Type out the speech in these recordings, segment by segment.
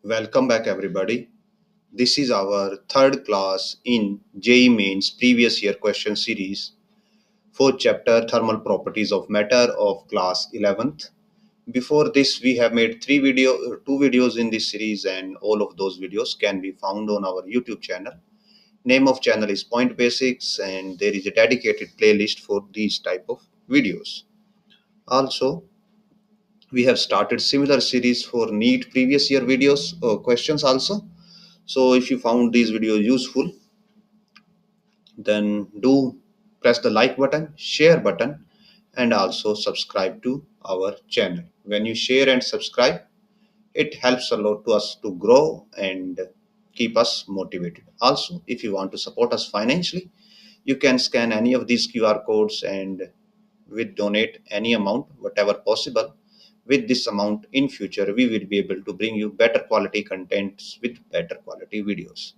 Welcome back, everybody. This is our third class in JEE Mains previous year question series, fourth chapter Thermal Properties of Matter of class 11th. Before this, we have made two videos in this series, and all of those videos can be found on our YouTube channel. Name of channel is Point Basics, and there is a dedicated playlist for these type of videos. Also, we have started similar series for NEET previous year videos questions also. So if you found these videos useful, then do press the like button, share button, and also subscribe to our channel. When you share and subscribe, it helps a lot to us to grow and keep us motivated. Also, if you want to support us financially, you can scan any of these QR codes and with donate any amount, whatever possible. With this amount in future, we will be able to bring you better quality contents with better quality videos.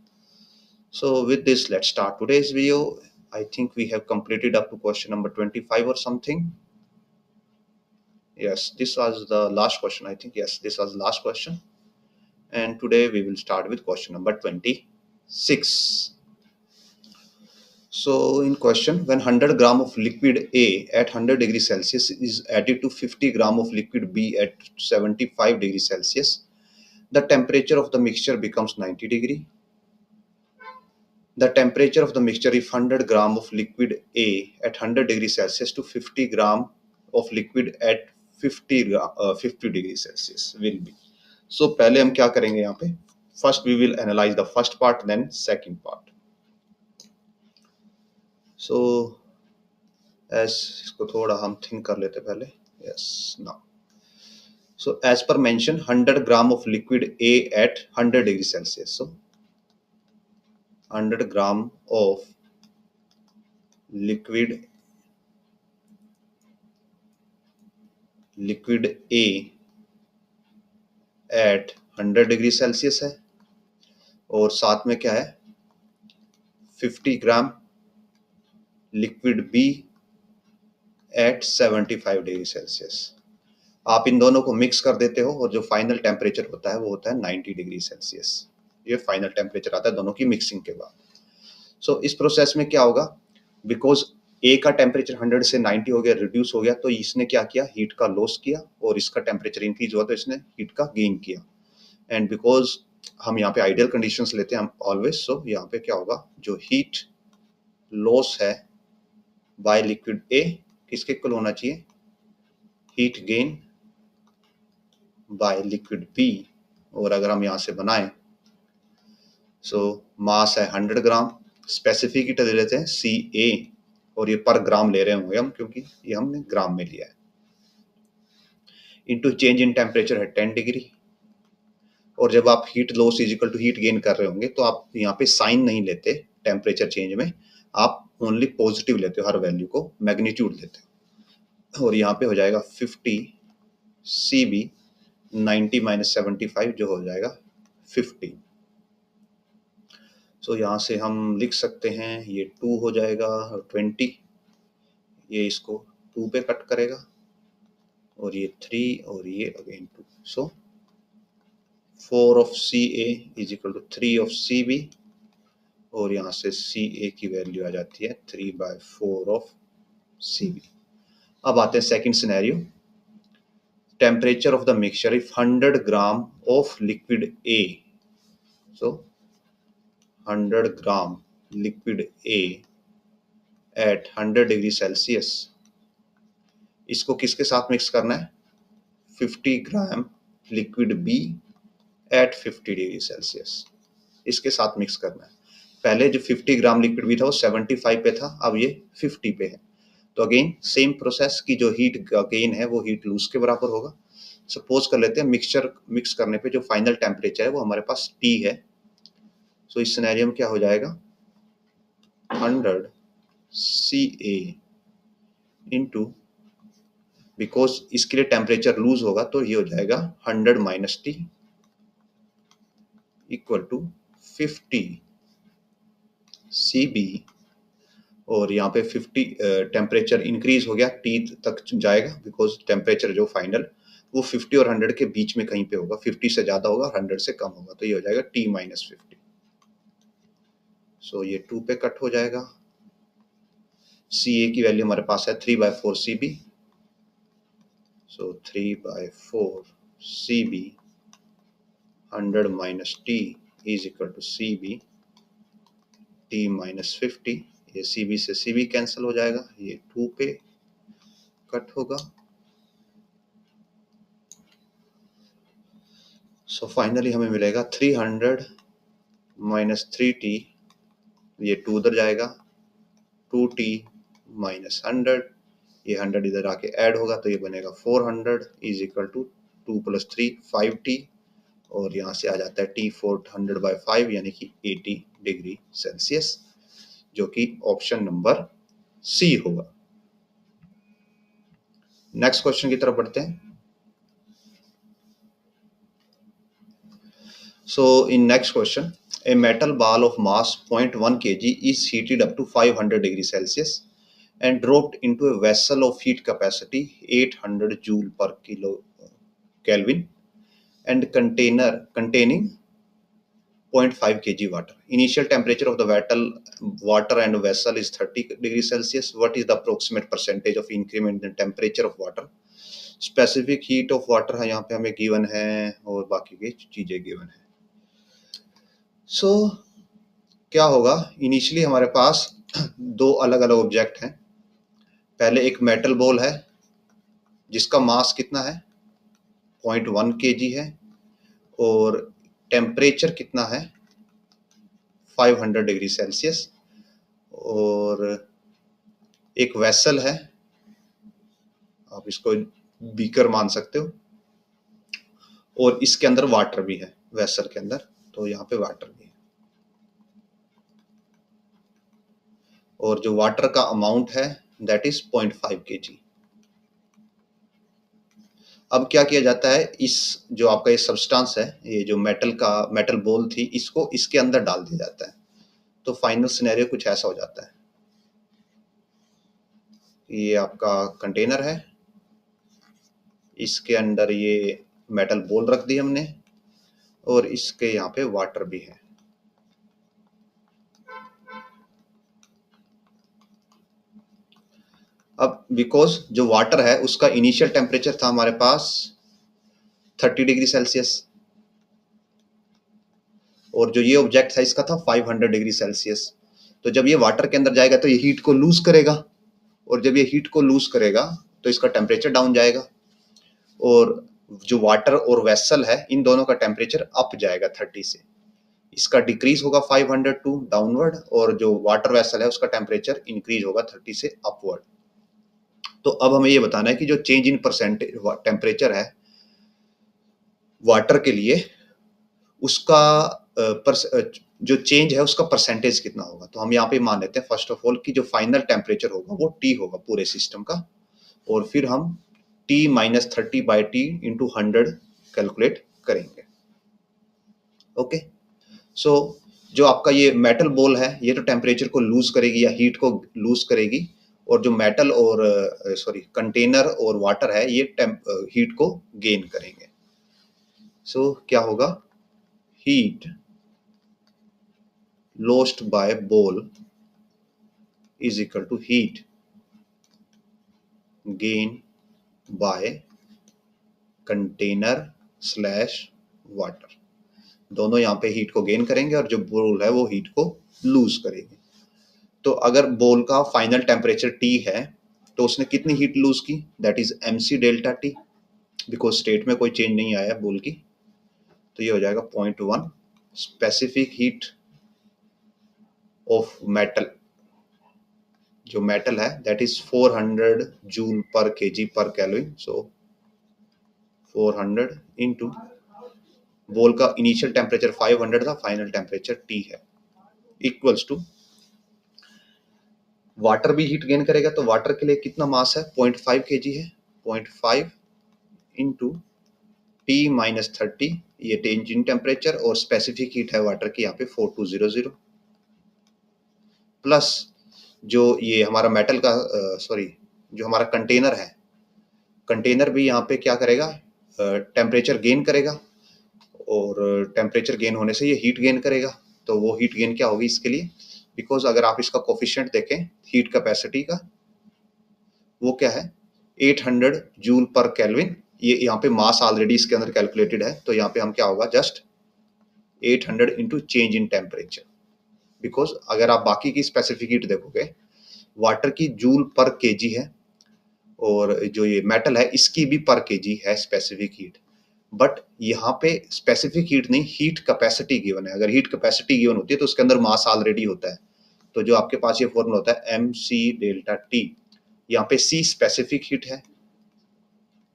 So with this, let's start today's video. I think we have completed up to question number 25 or something. Yes, this was the last question. I think, yes, this was the last question. And today we will start with question number 26. So in question, when 100 gram of liquid A at 100 degrees Celsius is added to 50 gram of liquid B at 75 degrees Celsius, the temperature of the mixture becomes 90 degree. The temperature of the mixture if 100 gram of liquid A at 100 degrees Celsius to 50 gram of liquid at 50 degrees Celsius will be. So पहले हम क्या करेंगे यहाँ पे? First we will analyze the first part, then second part. So as इसको थोड़ा हम think कर लेते पहले. Yes, now. So as per mentioned, 100 gram of liquid A at 100 degrees Celsius. So 100 gram of liquid A at 100 degree Celsius है और साथ में क्या है 50 ग्राम liquid B at 75 degree Celsius. आप इन दोनों को मिक्स कर देते हो और जो फाइनल टेम्परेचर होता है वो होता है 90 डिग्री सेल्सियस. ये फाइनल टेम्परेचर आता है दोनों की मिक्सिंग के बाद. सो इस प्रोसेस में क्या होगा, बिकॉज ए का टेम्परेचर 100 से 90 हो गया, रिड्यूस हो गया, तो इसने क्या किया, हीट का लॉस किया, और इसका टेम्परेचर इंक्रीज हुआ तो इसने हीट का गेन किया. एंड बिकॉज हम यहाँ पे आइडियल कंडीशंस लेते हैं हम ऑलवेज, सो यहाँ पे क्या होगा, जो हीट लॉस है बाय लिक्विड ए किसके इक्वल होना चाहिए, heat gain by liquid B. और अगर हम यहाँ से बनाएं, सो मास है 100 ग्राम, स्पेसिफिक ले लेते हैं सी ए, और ये पर ग्राम ले रहे होंगे हम क्योंकि ये हमने ग्राम में लिया है, इनटू चेंज इन टेम्परेचर है 10 डिग्री. और जब आप heat loss is equal to heat gain कर रहे होंगे तो आप यहाँ पे साइन नहीं लेते टेम्परेचर चेंज में, आप ओनली पॉजिटिव लेते हो, हर वैल्यू को मैग्नीट्यूड लेते हो. और यहाँ पे हो जाएगा 50 सी बी 90 माइनस 75 जो हो जाएगा 50. सो यहाँ से हम लिख सकते हैं ये 2 हो जाएगा और 20, ये इसको 2 पे कट करेगा और ये 3 और ये again 2. So 4 of C A is equal to 3 of C B, और यहाँ से सी ए की वैल्यू आ जाती है 3/4 ऑफ सी बी. अब आते हैं second scenario, temperature of the mixture if 100 gram of liquid A. So 100 gram liquid A at 100 degree Celsius, इसको किसके साथ मिक्स करना है, 50 ग्राम liquid B at 50 degree Celsius, इसके साथ मिक्स करना है. पहले जो 50 ग्राम लिक्विड बी था वो 75 पे था, अब ये 50 पे है. तो अगेन सेम प्रोसेस की जो हीट गेन है वो हीट लूज के बराबर होगा. सपोज कर लेते हैं मिक्सचर मिक्स करने पे जो फाइनल टेम्परेचर है वो हमारे पास T है. सो इस सिनेरियो में क्या हो जाएगा, 100 Ca इंटू, बिकॉज इसके लिए टेम्परेचर लूज होगा तो ये हो जाएगा 100 minus T equal to 50 Cb, और यहाँ पे 50 टेम्परेचर इंक्रीज हो गया, टी तक जाएगा बिकॉज टेम्परेचर जो फाइनल वो 50 और 100 के बीच में कहीं पे होगा, 50 से ज़्यादा होगा, 100 से कम होगा, तो ये हो जाएगा t माइनस 50। सो ये 2 पे कट हो जाएगा। CA की वैल्यू हमारे पास है 3/4 CB, so 3/4 CB 100 minus t is equal to CB t minus 50। ये CB से CB कैंसिल हो जाएगा, ये 2 पे कट होगा। सो फाइनली हमें मिलेगा 300 माइनस 3t, ये 2 उधर जाएगा, 2t माइनस 100, ये 100 इधर आके ऐड होगा तो ये बनेगा 400 is equal to 2 plus 3 5t, और यहाँ से आ जाता है t 400/5 यानी कि 80 डिग्री सेल्सियस, जो कि ऑप्शन नंबर सी होगा। नेक्स्ट क्वेश्चन की तरफ बढ़ते हैं। So in next question, a metal ball of mass 0.1 kg is heated up to 500 degrees Celsius and dropped into a vessel of heat capacity 800 joule per kilo Kelvin and container containing 0.5 kg water. Initial temperature of the water and vessel is 30 degrees Celsius. What is the approximate percentage of increment in temperature of water? Specific heat of water है यहाँ पे हमें given है और बाकी की चीजें given है। सो क्या होगा, इनिशियली हमारे पास दो अलग अलग ऑब्जेक्ट हैं। पहले एक मेटल बॉल है जिसका मास कितना है 0.1 kg है और टेम्परेचर कितना है 500 डिग्री सेल्सियस, और एक वेसल है, आप इसको बीकर मान सकते हो, और इसके अंदर वाटर भी है वेसल के अंदर, तो यहाँ पे वाटर भी है, और जो वाटर का अमाउंट है दैट इज 0.5 kg। अब क्या किया जाता है, इस जो आपका ये सब्सटेंस है, ये जो मेटल बॉल थी, इसको इसके अंदर डाल दिया जाता है। तो फाइनल सिनेरियो कुछ ऐसा हो जाता है, ये आपका कंटेनर है, इसके अंदर ये मेटल बॉल रख दी हमने और इसके यहाँ पे वाटर भी है। अब बिकॉज जो वाटर है उसका इनिशियल टेम्परेचर था हमारे पास 30 डिग्री सेल्सियस, और जो ये ऑब्जेक्ट था इसका था 500 डिग्री सेल्सियस। तो जब ये वाटर के अंदर जाएगा तो ये हीट को लूज करेगा, और जब ये हीट को लूज करेगा तो इसका टेम्परेचर डाउन जाएगा, और जो वाटर और वेसल है इन दोनों का टेम्परेचर अप जाएगा 30 से, इसका डिक्रीज होगा 500 टू डाउनवर्ड, और जो वाटर वेसल है उसका टेम्परेचर इंक्रीज होगा 30 से अपवर्ड। तो अब हमें ये बताना है कि जो चेंज इन परसेंटेज टेम्परेचर है वाटर के लिए, उसका जो चेंज है उसका परसेंटेज कितना होगा। तो हम यहाँ पे मान लेते हैं फर्स्ट ऑफ ऑल कि जो फाइनल टेम्परेचर होगा वो T होगा पूरे सिस्टम का, और फिर हम T minus 30/T into 100 calculate करेंगे। ओके, सो जो आपका ये मेटल बॉल है ये तो टेम्परेचर को लूज करेगी या हीट को लूज करेगी, और जो मेटल और कंटेनर और वाटर है ये हीट को गेन करेंगे। सो क्या होगा, heat lost by ball is equal to heat gain by container slash water। दोनों यहाँ पे हीट को गेन करेंगे और जो बॉल है वो हीट को लूज करेगी। तो अगर बॉल का फाइनल टेम्परेचर T है तो उसने कितनी हीट लूज की, that is MC delta T, because state में कोई चेंज नहीं आया बॉल की, तो ये हो जाएगा 0.1 स्पेसिफिक हीट ऑफ मेटल, जो मेटल है दैट इज 400 जूल पर केजी पर कैलोरी। सो 400 इंटू बॉल का इनिशियल टेम्परेचर 500 था, फाइनल टेम्परेचर T है, इक्वल्स टू वाटर भी हीट गेन करेगा, तो वाटर के लिए कितना मास है 0.5 kg है, 0.5 इंटू T माइनस 30, ये चेंज इन टेम्परेचर, और स्पेसिफिक हीट है वाटर की यहाँ पे 4200, प्लस जो ये हमारा मेटल का जो हमारा कंटेनर है, कंटेनर भी यहाँ पे क्या करेगा टेम्परेचर गेन करेगा, और टेम्परेचर गेन होने से ये हीट गेन करेगा। तो वो हीट गेन क्या होगी इसके लिए, बिकॉज अगर आप इसका कोफिशिएंट देखें हीट कैपेसिटी का, वो क्या है 800 जूल पर केल्विन। ये यहाँ पे मास ऑलरेडी इसके अंदर कैलकुलेटेड है, तो यहाँ पे हम क्या होगा just 800 into change in temperature. Because अगर आप बाकी की स्पेसिफिक हीट देखोगे, वाटर की जूल पर केजी है, और जो ये मेटल है इसकी भी पर केजी है स्पेसिफिक हीट, बट यहाँ पे स्पेसिफिक हीट नहीं, हीट कैपेसिटी गिवन है। अगर हीट कैपेसिटी गिवन होती है तो उसके अंदर मास ऑलरेडी होता है। तो जो आपके पास ये फॉर्मूला होता है एम सी डेल्टा टी, यहाँ पे सी स्पेसिफिक हीट है,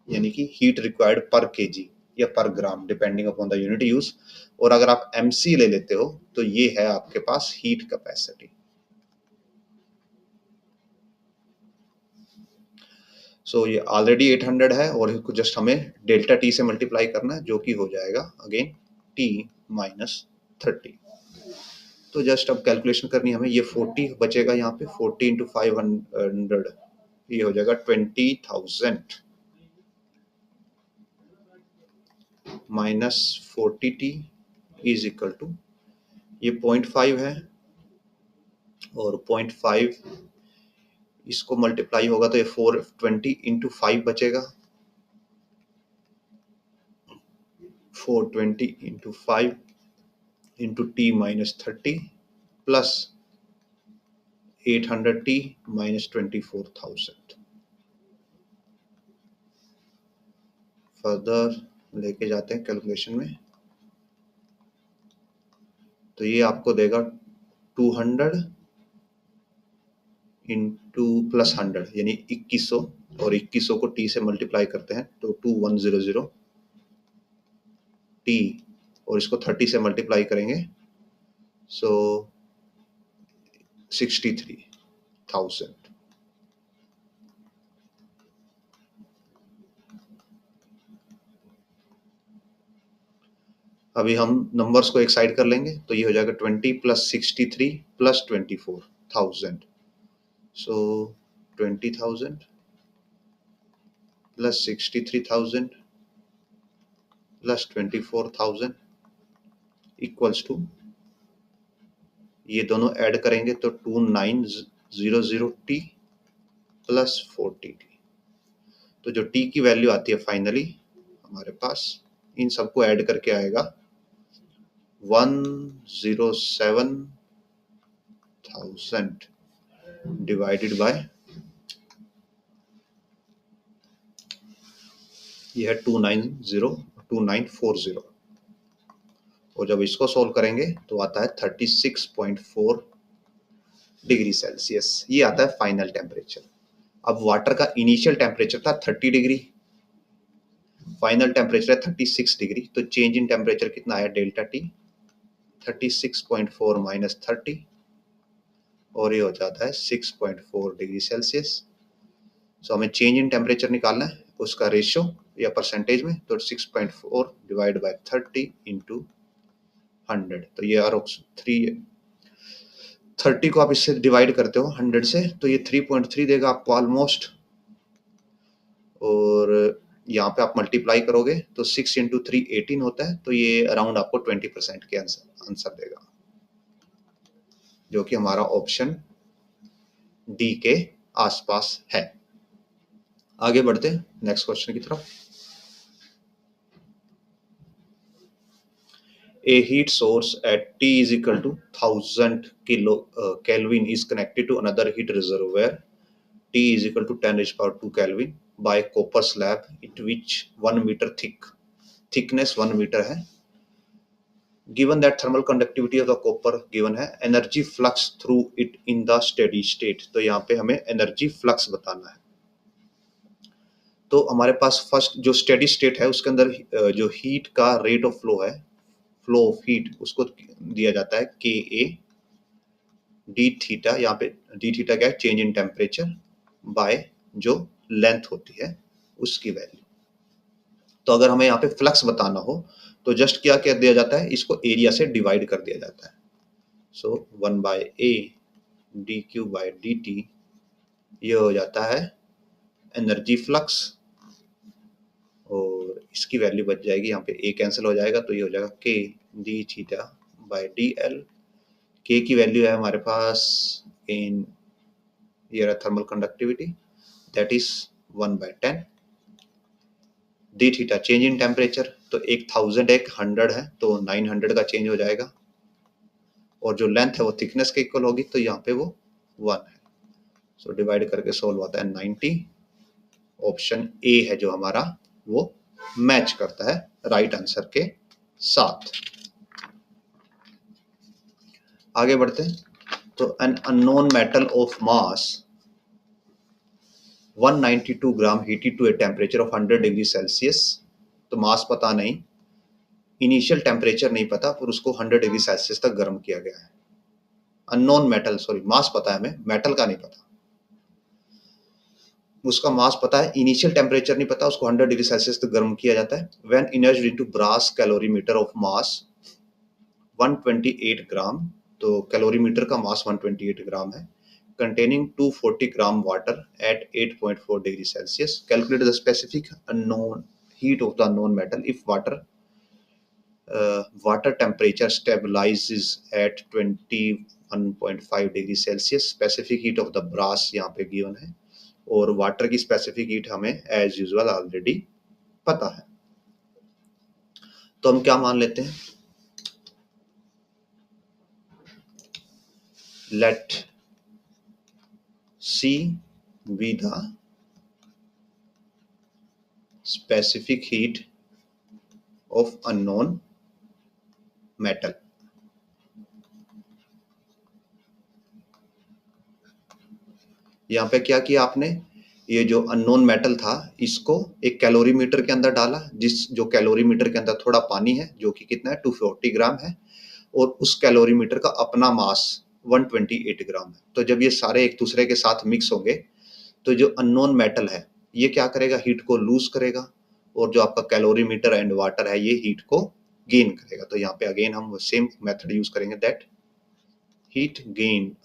यानी कि हीट रिक्वायर्ड पर केजी या पर gram depending upon the unit use, और अगर आप एमसी ले लेते हो तो ये है आपके पास हीट कैपेसिटी। सो ये ऑलरेडी 800 है, और इसको जस्ट हमें डेल्टा टी से मल्टीप्लाई करना है, जो कि हो जाएगा अगेन टी माइनस 30। तो जस्ट अब कैलकुलेशन करनी है हमें, ये 40 बचेगा यहाँ पे, 40 इंटू 500 ये हो जाएगा 20,000 minus 40t is equal to, ये 0.5 है, और 0.5 इसको मल्टीप्लाई होगा तो ये 420 इंटू 5 बचेगा, 420 into 5 into T minus 30 plus 800t minus 24,000। Further लेके जाते हैं कैलकुलेशन में, तो ये आपको देगा 200 इंटू प्लस 100 यानी 2100, और 2100 को टी से मल्टीप्लाई करते हैं तो 2100 टी, और इसको 30 से मल्टीप्लाई करेंगे सो 63,000। अभी हम नंबर्स को एक साइड कर लेंगे, तो ये हो जाएगा 20 plus 63 plus 24,000, so 20,000 plus 63,000 plus 24,000 equals to, ये दोनों ऐड करेंगे तो 2900t प्लस 40t। तो जो t की वैल्यू आती है फाइनली हमारे पास, इन सबको ऐड करके आएगा 107,000 डिवाइडेड बाय, ये है 2940, और जब इसको सोल्व करेंगे तो आता है 36.4 डिग्री सेल्सियस। ये आता है फाइनल टेम्परेचर। अब वाटर का इनिशियल टेम्परेचर था 30 डिग्री, फाइनल टेम्परेचर है 36 डिग्री, तो चेंज इन टेम्परेचर कितना आया डेल्टा टी, 36.4 माइनस 30, और ये हो जाता है 6.4 डिग्री सेल्सियस। सो हमें चेंज इन टेम्परेचर निकालना है, उसका रेशियो या परसेंटेज में, तो 6.4 डिवाइड बाय 30 इंटू 100, तो ये आर 30 को आप इससे डिवाइड करते हो 100 से, तो ये 3.3 देगा आपको ऑलमोस्ट, और यहाँ पे आप मल्टीप्लाई करोगे तो 6 इंटू 3 18 होता है, तो ये अराउंड आपको 20% के आंसर देगा, जो कि हमारा ऑप्शन डी के आसपास है। आगे बढ़ते हैं नेक्स्ट क्वेश्चन की तरफ। A heat source at T is equal to 1000 Kelvin is connected to another heat reservoir T is equal to 10 raised power 2 Kelvin by copper slab it which 1 meter thickness 1 meter है। Given that thermal conductivity of the copper given है, energy flux through it in the steady state, तो यहाँ पे हमें energy flux बताना है। तो हमारे पास फर्स्ट जो स्टेडी स्टेट है उसके अंदर जो हीट का रेट ऑफ फ्लो है, फ्लो ऑफ हीट, उसको दिया जाता है के ए डी थीटा। यहाँ पे डी थीटा क्या है, चेंज इन टेम्परेचर बाय जो लेंथ होती है उसकी वैल्यू। तो अगर हमें यहाँ पे फ्लक्स बताना हो तो जस्ट क्या क्या दिया जाता है, इसको एरिया से डिवाइड कर दिया जाता है। So 1 by A D Q by D T, ये हो जाता है एनर्जी फ्लक्स, और इसकी वैल्यू बच जाएगी, यहाँ पे ए कैंसिल हो जाएगा तो ये हो जाएगा के D theta bye D L. के की वैल्यू है हमारे पास इन ये thermal conductivity that is 1/10। D theta change in temperature, तो 1000 एक 100 है तो 900 का चेंज हो जाएगा, और जो लेंथ है वो थिकनेस के इक्वल होगी तो यहाँ पे वो 1 है। सो डिवाइड करके सोल्व होता है 90। ऑप्शन ए है जो हमारा वो मैच करता है राइट आंसर के साथ। आगे बढ़ते हैं। तो an unknown metal of mass 192 gram heated to a temperature of 100 degree Celsius. तो मास पता नहीं, इनिशियल टेम्परेचर नहीं पता, पर उसको 100 डिग्री सेल्सियस तक गर्म किया गया है। अननोन मेटल, सॉरी मास पता है हमें, मेटल का नहीं पता। उसका मास पता है, इनिशियल टेम्परेचर नहीं पता, उसको 100 डिग्री सेल्सियस तक गर्म किया जाता है। When immersed into brass calorimeter of mass 128 gram, तो कैलोरीमीटर का मास 128 ग्राम है, containing 240 gram water at 8.4 degree Celsius. Calculate the specific unknown heat of the unknown metal if water temperature stabilizes at 21.5 degree Celsius. Specific heat of the brass यहाँ पे given है, और water की specific heat हमें as usual already पता है। तो हम क्या मान लेते हैं, late C be the specific heat of unknown metal। यहाँ पे क्या किया आपने, ये जो अननोन मेटल था इसको एक कैलोरीमीटर के अंदर डाला, जो कैलोरीमीटर के अंदर थोड़ा पानी है जो कि कितना है 240 ग्राम है, और उस कैलोरीमीटर का अपना मास 128 ग्राम है। तो जब ये सारे एक दूसरे के साथ मिक्स होंगे तो जो अननोन मेटल है ये क्या करेगा, हीट को लूज करेगा, और जो आपका कैलोरीमीटर एंड वाटर है ये हीट को गेन करेगा। तो यहाँ पे अगेन हम सेम मेथड यूज करेंगे, that heat gain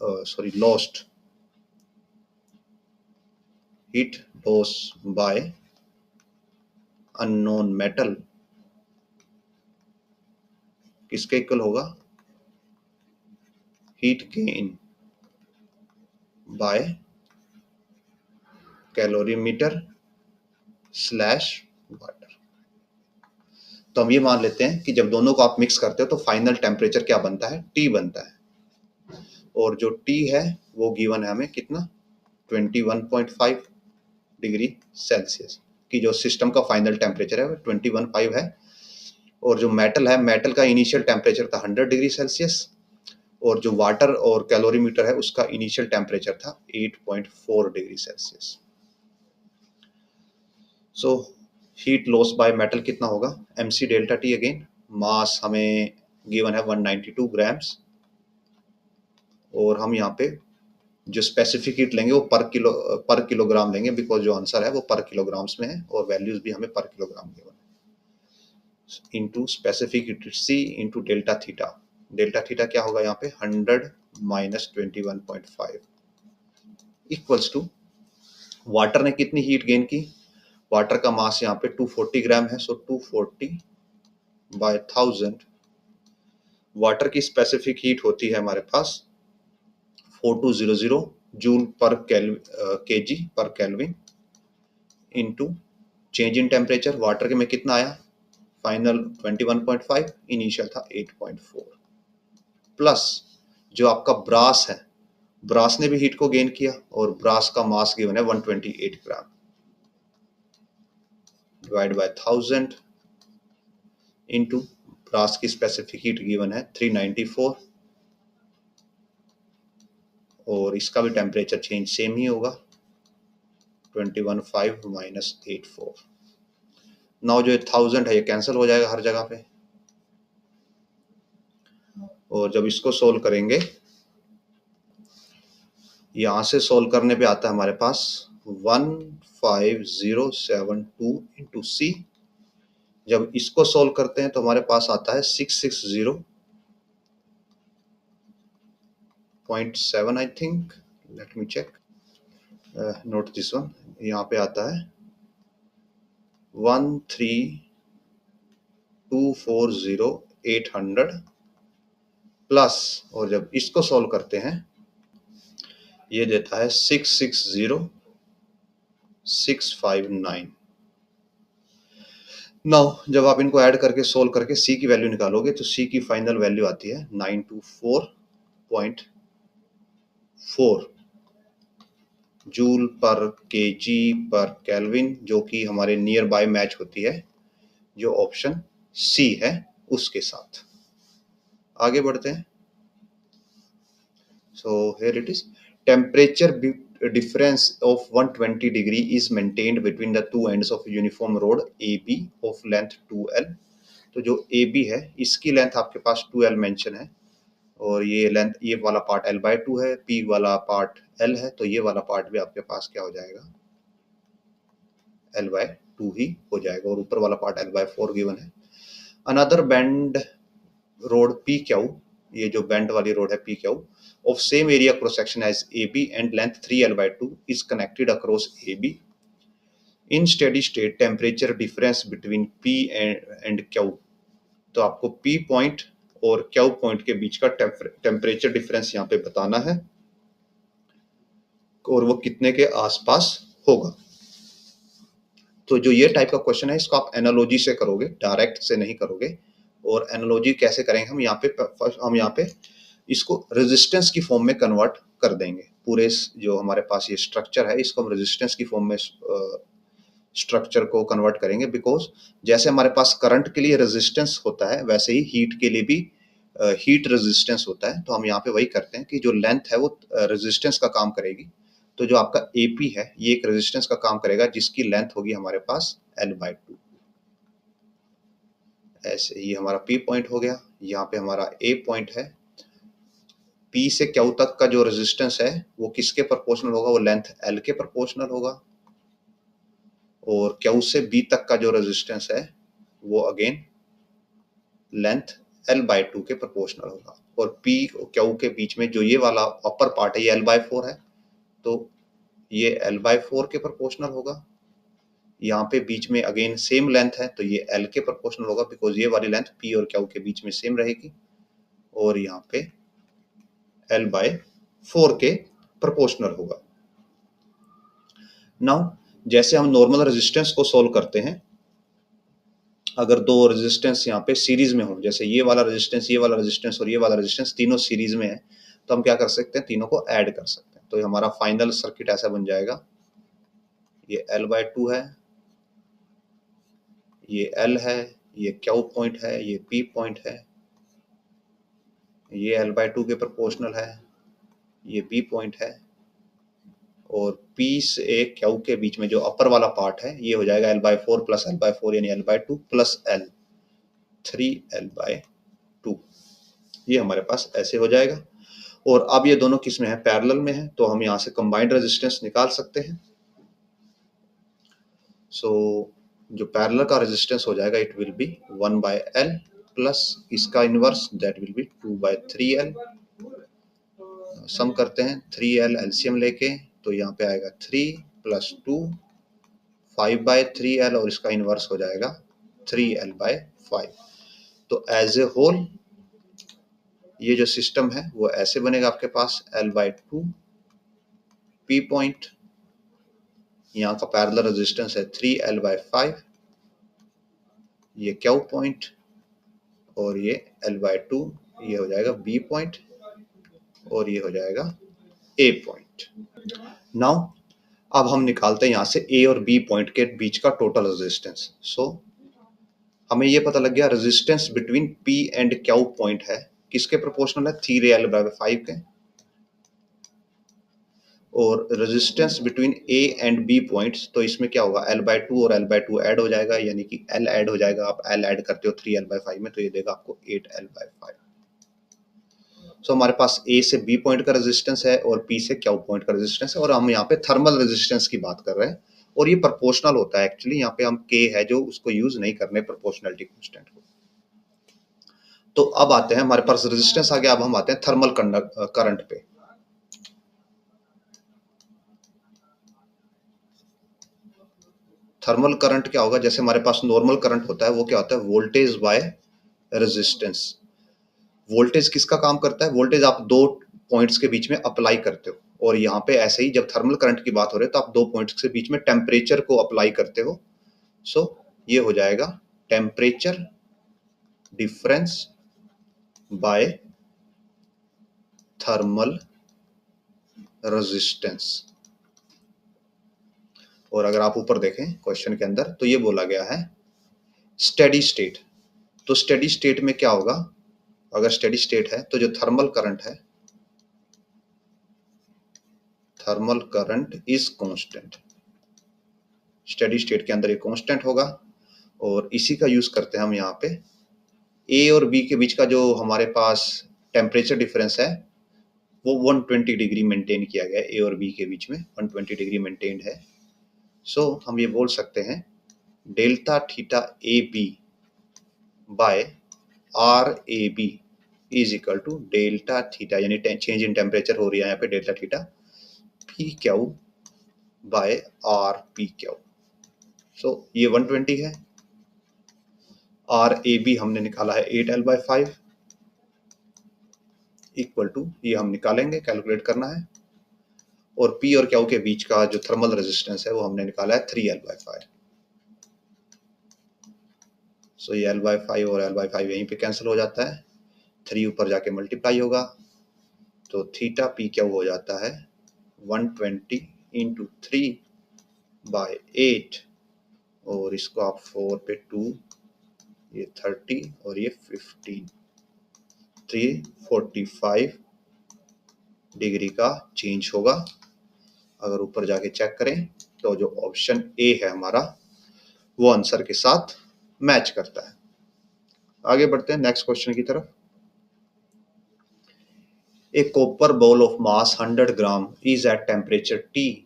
lost heat loss by unknown metal किसके इक्वल होगा, heat gain by calorimeter slash water. तो हम ये मान लेते हैं कि जब दोनों को आप मिक्स करते हो तो फाइनल टेम्परेचर क्या बनता है, T बनता है, और जो T है वो गिवन है हमें कितना 21.5 डिग्री सेल्सियस की जो सिस्टम का फाइनल टेम्परेचर है वो 21.5 है, और जो मेटल है, मेटल का इनिशियल टेम्परेचर था 100 डिग्री सेल्सियस, और जो वाटर और कैलोरीमीटर है उसका इनिशियल टेम्परेचर था 8.4 degree Celsius. So heat loss by metal कितना होगा, mc डेल्टा टी। अगेन मास हमें गिवन है 192 ग्राम्स, और हम यहाँ पे जो स्पेसिफिक हीट लेंगे वो पर किलोग्राम लेंगे, बिकॉज जो आंसर है वो पर किलोग्राम्स में है, और वैल्यूज भी हमें पर किलोग्राम गिवन है। Into specific heat C into delta theta. Delta theta क्या होगा यहाँ पे 100 माइनस 21.5 इक्वल्स टू, वाटर ने कितनी हीट गेन की, वाटर का मास यहाँ पे 240 ग्राम है, सो 240 बाय 1000। वाटर की स्पेसिफिक हीट होती है हमारे पास 4200 जूल पर केजी पर kelvin, into change in temperature, water के में कितना आया फाइनल 21.5, इनिशियल था 8.4, प्लस जो आपका ब्रास है, ब्रास ने भी हीट को गेन किया, और ब्रास का मास गिवन है 128 ग्राम, डिवाइड बाय 1000 इनटू ब्रास की स्पेसिफिक हीट गिवन है 394, और इसका भी टेम्परेचर चेंज सेम ही होगा 21.5 माइनस 84। नाउ जो 1000 है ये कैंसिल हो जाएगा हर जगह पे, और जब इसको सोल्व करेंगे, यहां से सोल्व करने पे आता है हमारे पास 15072 इंटू सी। जब इसको सोल्व करते हैं तो हमारे पास आता है 660.7 I think, let me check, note this one, यहाँ पे आता है 13 240,800 प्लस, और जब इसको सॉल्व करते हैं ये देता है 660,659। नाउ जब आप इनको ऐड करके सोल्व करके सी की वैल्यू निकालोगे तो सी की फाइनल वैल्यू आती है 924.4 जूल पर केजी पर केल्विन, जो कि हमारे नियर बाय मैच होती है जो ऑप्शन सी है उसके साथ। आगे बढ़ते हैं। So here it is, temperature difference of 120 degree is maintained between the two ends of uniform rod AB of length 2L। तो जो AB है इसकी लेंथ आपके पास 2L मेंशन है, और ये लेंथ, ये वाला पार्ट L/2 है, P वाला पार्ट L है, तो ये वाला पार्ट भी आपके पास क्या हो जाएगा, L/2 ही हो जाएगा, और ऊपर वाला पार्ट L/4 गिवन है। अनदर बेंड रोड PQ, ये जो बेंड वाली रोड है PQ of same area cross section as AB and length 3L/2 is connected across AB in steady state temperature difference between P and Q। तो आपको P point और Q point के बीच का temperature difference यहाँ पे बताना है, और वो कितने के आसपास होगा। तो जो ये टाइप का क्वेश्चन है इसको आप एनालॉजी से करोगे, डायरेक्ट से नहीं करोगे। और एनालॉजी कैसे करेंगे, हम यहाँ पे इसको रेजिस्टेंस की फॉर्म में कन्वर्ट कर देंगे। पूरे जो हमारे पास ये स्ट्रक्चर है इसको हम रेजिस्टेंस की फॉर्म में स्ट्रक्चर को कन्वर्ट करेंगे, बिकॉज जैसे हमारे पास करंट के लिए रेजिस्टेंस होता है वैसे ही हीट के लिए भी हीट रेजिस्टेंस होता है। तो हम यहाँ पे वही करते हैं कि जो लेंथ है वो रेजिस्टेंस का काम करेगी। तो जो आपका AP है ये एक रेजिस्टेंस का काम करेगा जिसकी लेंथ होगी हमारे पास L/2। ऐसे ये हमारा P पॉइंट हो गया, यहाँ पे हमारा A पॉइंट है। P से Q तक का जो रेजिस्टेंस है वो किसके प्रोपोर्शनल होगा, वो लेंथ L के प्रोपोर्शनल होगा। और Q से B तक का जो रेजिस्टेंस है वो अगेन लेंथ L/2 के प्रोपोर्शनल होगा। और P और Q के बीच में जो ये वाला अपर पार्ट है ये L/4 है, तो ये L/4 के प्रोपोर्शनल होगा। यहाँ पे बीच में अगेन सेम लेंथ है तो ये L के प्रोपोर्शनल होगा, बिकॉज ये वाली लेंथ P और Q के बीच में सेम रहेगी। और यहाँ पे L/4 के प्रोपोर्शनल होगा। नाउ जैसे हम नॉर्मल रेजिस्टेंस को सोल्व करते हैं, अगर दो रेजिस्टेंस यहाँ पे सीरीज में हो, जैसे ये वाला रेजिस्टेंस और ये वाला रेजिस्टेंस तीनों सीरीज में है, तो हम क्या कर सकते हैं, तीनों को ऐड कर सकते हैं। तो हमारा फाइनल सर्किट ऐसा बन जाएगा, ये L/2 है, ये L है, ये Q पॉइंट है, ये P पॉइंट है, ये L/2 के प्रोपोर्शनल है, ये P पॉइंट है, और P से Q के बीच में जो अपर वाला पार्ट है ये हो जाएगा L/4 प्लस L/4 यानी L/2 प्लस L 3L/2। ये हमारे पास ऐसे हो जाएगा। और अब ये दोनों किस में है, पैरेलल में है, तो हम यहाँ से कंबाइंड रेजिस्टेंस निकाल सकते हैं। सो जो पैरेलल का रेजिस्टेंस हो जाएगा it will be 1/L plus इसका inverse that will be 2/3L। Sum करते हैं 3L एलसीएम लेके, तो यहाँ पे आएगा 3 प्लस 2 5/3L और इसका इनवर्स हो जाएगा 3L/5। तो एज ए होल ये जो सिस्टम है वो ऐसे बनेगा आपके पास L/2 P पॉइंट, यहाँ का पैरेलल रेजिस्टेंस है 3L/5, ये Q पॉइंट, और ये L/2, ये हो जाएगा B पॉइंट, और ये हो जाएगा A पॉइंट। नाउ अब हम निकालते हैं यहाँ से A और B पॉइंट के बीच का टोटल रेजिस्टेंस। सो हमें ये पता लग गया resistance between P and Q point है किसके प्रोपोर्शनल है, 3L/5 के। और resistance between A and B points, तो इसमें क्या होगा, L/2 और L/2 ऐड हो जाएगा, यानी कि L ऐड हो जाएगा। आप L ऐड करते हो 3L/5 में तो ये देगा आपको 8L/5। सो हमारे पास A से B पॉइंट का रेजिस्टेंस है और P से Q पॉइंट का रेजिस्टेंस है, और हम यहाँ पे थर्मल रेजिस्टेंस की बात कर रहे हैं, और ये प्रोपोर्शनल होता है एक्चुअली। यहाँ पे हम K है जो उसको यूज नहीं करने प्रोपोर्शनलिटी कांस्टेंट को। तो अब आते हैं, हमारे पास रेजिस्टेंस आ गया, अब हम आते हैं थर्मल करंट पे। थर्मल करंट क्या होगा, जैसे हमारे पास नॉर्मल करंट होता है वो क्या होता है, वोल्टेज बाय रेजिस्टेंस। वोल्टेज किसका काम करता है, वोल्टेज आप दो पॉइंट्स के बीच में अप्लाई करते हो, और यहाँ पे ऐसे ही जब थर्मल करंट की बात हो रही है तो आप दो पॉइंट्स के बीच में टेम्परेचर को अप्लाई करते हो। सो ये हो जाएगा temperature difference by thermal resistance. और अगर आप ऊपर देखें क्वेश्चन के अंदर तो ये बोला गया है स्टेडी स्टेट। तो स्टेडी स्टेट में क्या होगा, अगर स्टेडी स्टेट है तो जो थर्मल करंट है, thermal current is constant. Steady state के अंदर ये कांस्टेंट होगा, और इसी का यूज करते हैं हम यहाँ पे। ए और बी के बीच का जो हमारे पास टेम्परेचर डिफरेंस है वो 120 डिग्री मेंटेन किया गया है, ए और बी के बीच में 120 डिग्री मेंटेन्ड है। सो हम ये बोल सकते हैं delta theta A B by R A B is equal to delta theta, यानी चेंज इन टेम्परेचर हो रही है यहाँ पे delta theta, P Q by R P Q. So ये 120 है, आर ए बी हमने निकाला है 8L/5 इक्वल टू, ये हम निकालेंगे, कैलकुलेट करना है, और पी और क्यू के बीच का जो थर्मल रेजिस्टेंस है वो हमने निकाला है 3L/5। सो ये L/5 और L/5 यहीं पे कैंसिल हो जाता है, 3 ऊपर जाके मल्टीप्लाई होगा, तो थीटा पी क्यू हो जाता है 120 इंटू 3/8, और इसको आप 4 पे 2, ये 30 और ये 15, 345 डिग्री का चेंज होगा। अगर ऊपर जाके चेक करें तो जो ऑप्शन ए है हमारा वो आंसर के साथ मैच करता है। आगे बढ़ते हैं नेक्स्ट क्वेश्चन की तरफ। A copper ball of mass 100 gram is at temperature T,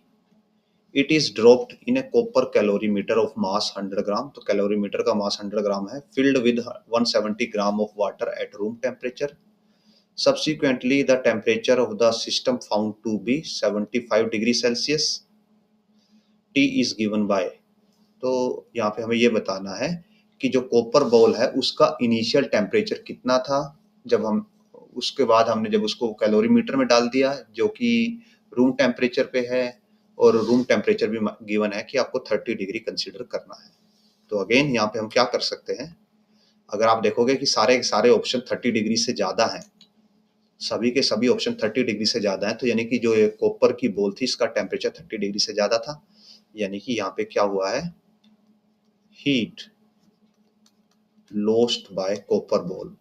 it is dropped in a copper calorimeter of mass 100 gram. तो कैलोरीमीटर का मास 100 ग्राम है, filled with 170 gram of water at room temperature. Subsequently, the temperature of the system found to be 75 degree Celsius. T is given by, तो यहाँ पे हमें ये बताना है कि जो कॉपर बॉल है उसका इनिशियल टेम्परेचर कितना था, जब हम उसके बाद हमने जब उसको कैलोरीमीटर में डाल दिया जो कि रूम टेम्परेचर पे है, और रूम टेम्परेचर भी गिवन है कि आपको 30 डिग्री कंसीडर करना है। तो अगेन यहाँ पे हम क्या कर सकते हैं, अगर आप देखोगे कि सारे सारे ऑप्शन 30 डिग्री से ज़्यादा हैं, सभी के सभी ऑप्शन 30 डिग्री से ज़्यादा हैं, तो यानी कि जो ये कॉपर की बॉल थी इसका टेम्परेचर 30 डिग्री से ज़्यादा था, यानी कि यहाँ पे क्या हुआ है, heat lost by copper ball.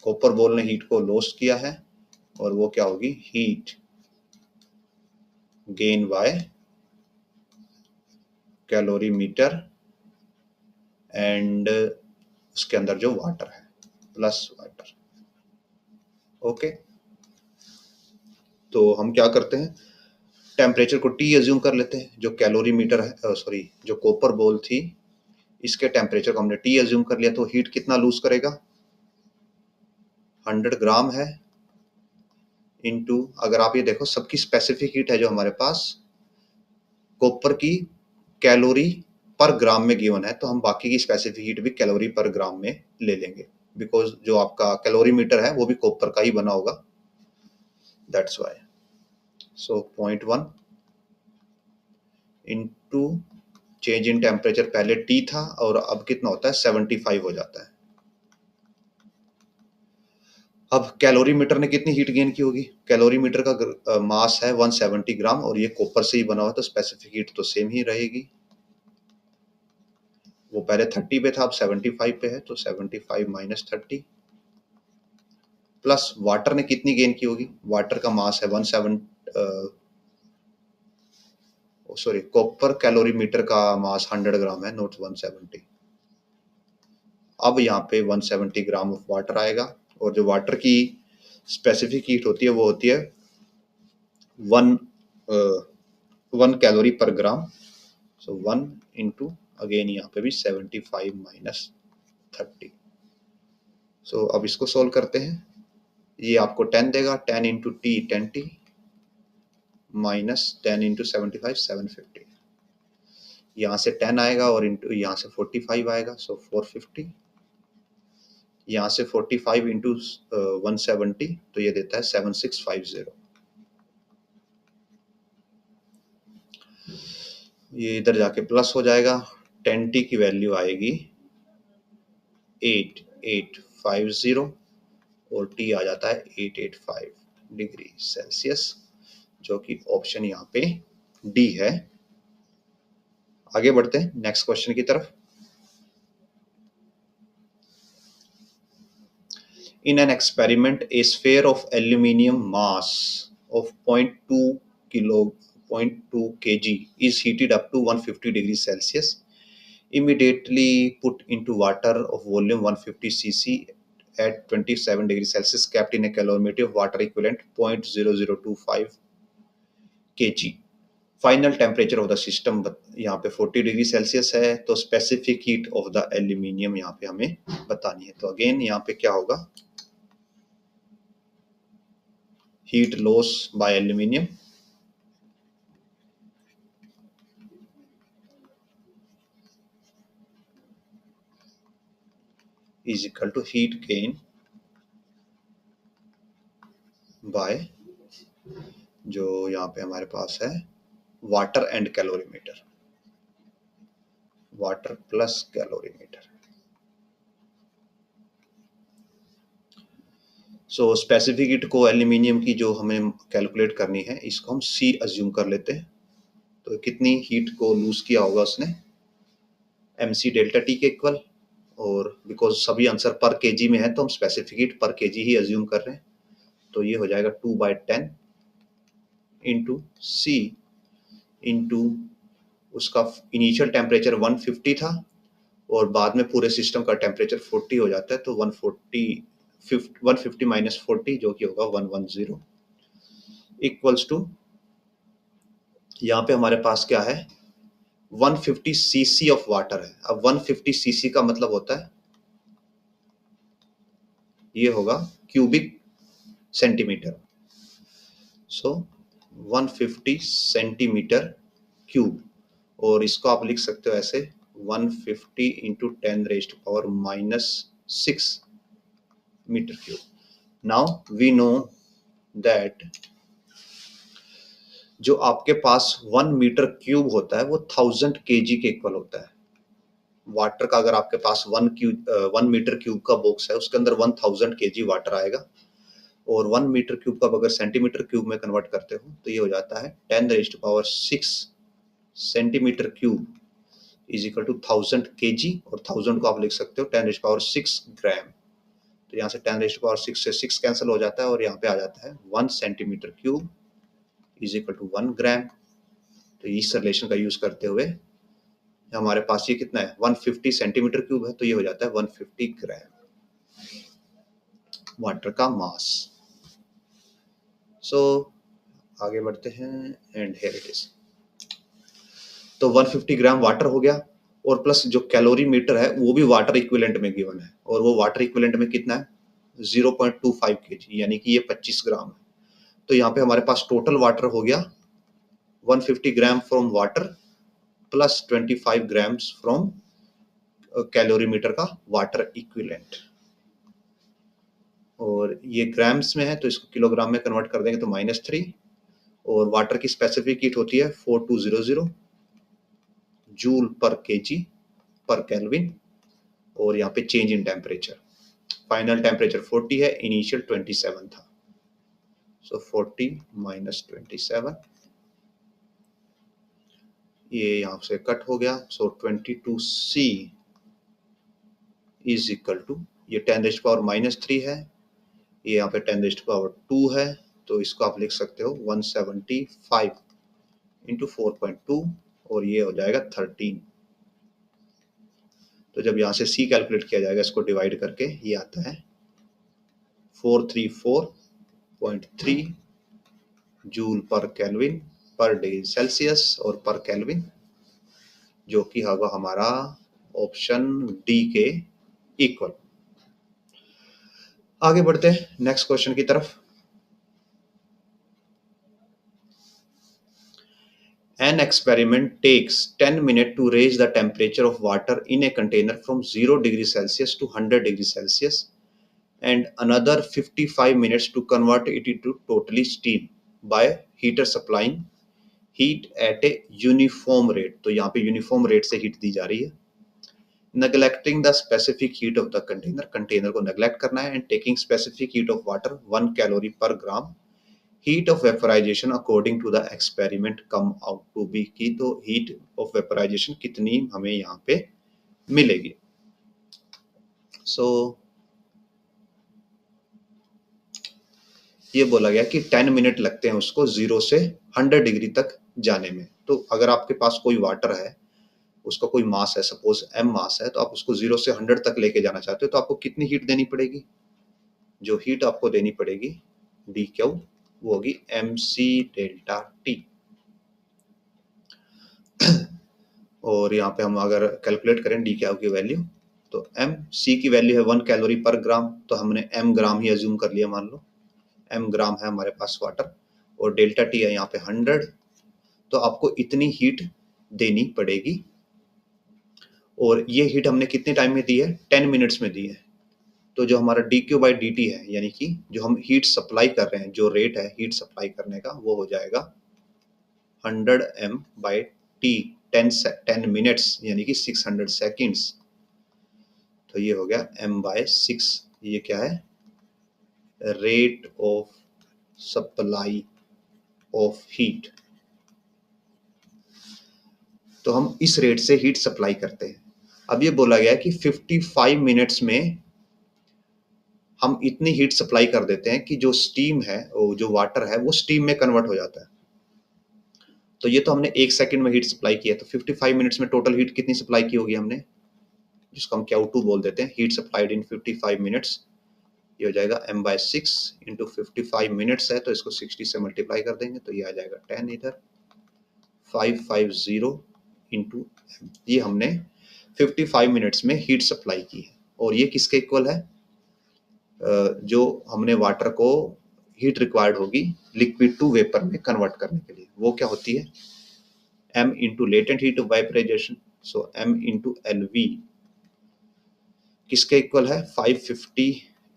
Copper ball ने हीट को लॉस्ट किया है, और वो क्या होगी, heat gain bye calorimeter and उसके अंदर जो वाटर है प्लस वाटर। ओके, तो हम क्या करते हैं, टेम्परेचर को T एज्यूम कर लेते हैं, जो कैलोरीमीटर है, सॉरी जो कॉपर बॉल थी इसके टेम्परेचर को हमने T एज्यूम कर लिया, तो हीट कितना लूज करेगा, 100 ग्राम है, इनटू, अगर आप ये देखो सबकी स्पेसिफिक हीट है जो हमारे पास कॉपर की कैलोरी पर ग्राम में गिवन है, तो हम बाकी की स्पेसिफिक हीट भी कैलोरी पर ग्राम में ले लेंगे, बिकॉज जो आपका कैलोरीमीटर है वो भी कॉपर का ही बना होगा, that's why. So 0.1 into change in temperature, पहले T था और अब कितना होता है, 75 हो जाता है। अब कैलोरीमीटर ने कितनी हीट गेन की होगी, कैलोरीमीटर का मास है 170 ग्राम और ये कॉपर से ही बना हुआ, तो स्पेसिफिक हीट तो सेम ही रहेगी, वो पहले 30 पे था अब 75 पे है, तो 75 माइनस 30 प्लस वाटर ने कितनी गेन की होगी, वाटर का मास है 17 सॉरी कॉपर कैलोरीमीटर का मास 100 ग्राम है, नोट 170। अब यहाँ पे 170 ग्राम ऑफ वाटर आएगा, और जो वाटर की स्पेसिफिक हीट होती है वो होती है 1 कैलोरी पर ग्राम। सो 1 इंटू अगेन यहाँ पे भी 75 माइनस 30। सो अब इसको सोल्व करते हैं, ये आपको 10 देगा, 10 into T 10T minus 10 into 75 750। यहाँ से 10 आएगा और इंटू यहाँ से 45 आएगा, सो 450, यहाँ से 45 इंटू 170 तो ये देता है 7650। ये इधर जाके प्लस हो जाएगा, 10t की वैल्यू आएगी 8850 और t आ जाता है 885 डिग्री सेल्सियस, जो कि ऑप्शन यहाँ पे डी है। आगे बढ़ते हैं नेक्स्ट क्वेश्चन की तरफ। In an experiment, a sphere of aluminium mass of 0.2 kg is heated up to 150 degrees Celsius. Immediately put into water of volume 150 cc at 27 degrees Celsius, kept in a calorimeter of water equivalent 0.0025 kg. Final temperature of the system यहाँ पे 40 degree Celsius है, तो specific heat of the aluminium यहाँ पे हमें बतानी है। तो अगेन यहाँ पे क्या होगा, heat loss by aluminium is equal to heat gain by जो यहाँ पे हमारे पास है water and calorimeter, water plus calorimeter. So specific heat को एल्यूमिनियम की जो हमें कैलकुलेट करनी है, इसको हम C अज्यूम कर लेते हैं। तो कितनी हीट को लूज किया होगा उसने, mc डेल्टा टी के इक्वल, और बिकॉज सभी आंसर पर केजी में है तो हम स्पेसिफिक हीट पर केजी ही अज्यूम कर रहे हैं। तो ये हो जाएगा 2/10 इंटू सी इंटू उसका इनिशियल टेम्परेचर 150 था और बाद में पूरे सिस्टम का टेम्परेचर 40 हो जाता है, तो 150 माइनस 40 जो कि होगा 110 इक्वल्स टू, यहाँ पे हमारे पास क्या है 150 सीसी ऑफ वाटर है। अब 150 सीसी का मतलब होता है ये होगा cubic centimetre, so 150 centimetre cube, और इसको आप लिख सकते हो ऐसे 150 into 10⁻⁻⁶ metre cube. Now we know that जो आपके पास 1 मीटर क्यूब होता है वो 1000 केजी के इक्वल होता है। वाटर का अगर आपके पास 1 मीटर क्यूब का बॉक्स है, उसके अंदर 1000 केजी वाटर आएगा, और 1 मीटर क्यूब का अगर सेंटीमीटर क्यूब में कन्वर्ट करते हो तो ये हो जाता है 10⁻⁶ centimetre cube is equal to 1000 KG, और 1000 को आप लिख सकते हो 10⁻⁶ ग्राम। तो यहाँ से 10⁻⁶ से 6 कैंसिल हो जाता है और यहाँ पे आ जाता है 1 centimetre cube is equal to 1 gram. तो इस रिलेशन का यूज करते हुए हमारे पास ये कितना है 150 सेंटीमीटर क्यूब है, तो ये हो जाता है 150 ग्राम वाटर का मास। सो आगे बढ़ते हैं एंड हियर इट इज। तो 150 ग्राम वाटर हो गया, और प्लस जो कैलोरीमीटर है वो भी वाटर इक्विवेलेंट में गिवन है, और वो वाटर इक्विवेलेंट में कितना है 0.25 केजी, यानी कि ये 25 ग्राम है। तो यहाँ पे हमारे पास टोटल वाटर हो गया 150 gram from water plus 25 grams from calorimeter का वाटर इक्विवेलेंट, और ये ग्राम्स में है तो इसको किलोग्राम में कन्वर्ट कर देंगे तो -3, और वाटर की स्पेसिफिक हीट होती है 4200 जूल पर केजी पर केल्विन, और यहाँ पे change in temperature, final temperature 40 है, इनिशियल 27 था, सो 40 माइनस 27, ये यहाँ से कट हो गया, सो 22C इज इक्वल टू, ये 10⁻⁻³ है, ये यहाँ पे 10⁻² है, तो इसको आप लिख सकते हो 175 इंटू 4.2, और ये हो जाएगा 13। तो जब यहाँ से C कैलकुलेट किया जाएगा इसको डिवाइड करके, ये आता है 434.3 जूल पर केल्विन पर डिग्री सेल्सियस और पर केल्विन, जो कि होगा हमारा ऑप्शन डी के इक्वल। आगे बढ़ते हैं नेक्स्ट क्वेश्चन की तरफ। An experiment takes 10 minutes to raise the temperature of water in a container from 0 degrees Celsius to 100 degrees Celsius and another 55 minutes to convert it into totally steam by heater supplying heat at a uniform rate. तो यहाँ पे uniform rate से heat दी जा रही है. Neglecting the specific heat of the container, container को neglect करना है, and taking specific heat of water 1 calorie per gram. Heat of vaporization according to the experiment come out to be की तो heat of vaporization कितनी हमें यहाँ पे मिलेगी. So ये बोला गया कि 10 मिनट लगते हैं उसको 0 से 100 डिग्री तक जाने में. तो अगर आपके पास कोई वाटर है, उसका कोई मास है, सपोज m मास है, तो आप उसको 0 से 100 तक लेके जाना चाहते हो, तो आपको कितनी हीट देनी पड़ेगी? जो हीट आपको देनी पड़ेगी dq वो होगी mc डेल्टा t. और यहाँ पे हम अगर कैलकुलेट करें dq की वैल्यू, तो mc की वैल्यू है 1 कैलोरी पर ग्राम, तो हमने m ग्राम ही अज्यूम कर लिया. मान लो m ग्राम है हमारे पास वाटर और डेल्टा t है यहाँ पे 100, तो आपको इतनी हीट देनी पड़ेगी. और ये हीट हमने कितने टाइम में दी है? 10 मिनट्स में दी है. तो जो हमारा dq बाई dt है, यानी कि जो हम हीट सप्लाई कर रहे हैं, जो रेट है हीट सप्लाई करने का, वो हो जाएगा 100 m बाई t 10 मिनट्स यानी कि 600 सेकेंड्स. तो ये हो गया m बाय 6. ये क्या है? Rate of supply of heat. तो हम इस रेट से हीट सप्लाई करते हैं. अब ये बोला गया है कि 55 मिनट्स में हम इतनी हीट सप्लाई कर देते हैं कि जो स्टीम है, जो वाटर है, वो स्टीम में कन्वर्ट हो जाता है. तो ये तो हमने 1 सेकंड में हीट सप्लाई किया, तो 55 मिनट्स में टोटल हीट कितनी सप्लाई की होगी हमने, जिसको हम Q2 बोल देते हैं, हीट सप्लाइड इन 55 मिनट्स. ये हो जाएगा m बाय 6 इंटू 55 मिनट्स है, तो इसको 60 से मल्टीप्लाई कर देंगे, तो ये आ जाएगा 10 इधर 550 इंटू m. ये हमने 55 मिनट्स में हीट सप्लाई की है. और ये किसके इक्वल है? जो हमने वाटर को हीट रिक्वायर्ड होगी लिक्विड टू वेपर में कन्वर्ट करने के लिए, वो क्या होती है? m into latent heat of vaporisation. So m into LV किसके इक्वल है? 550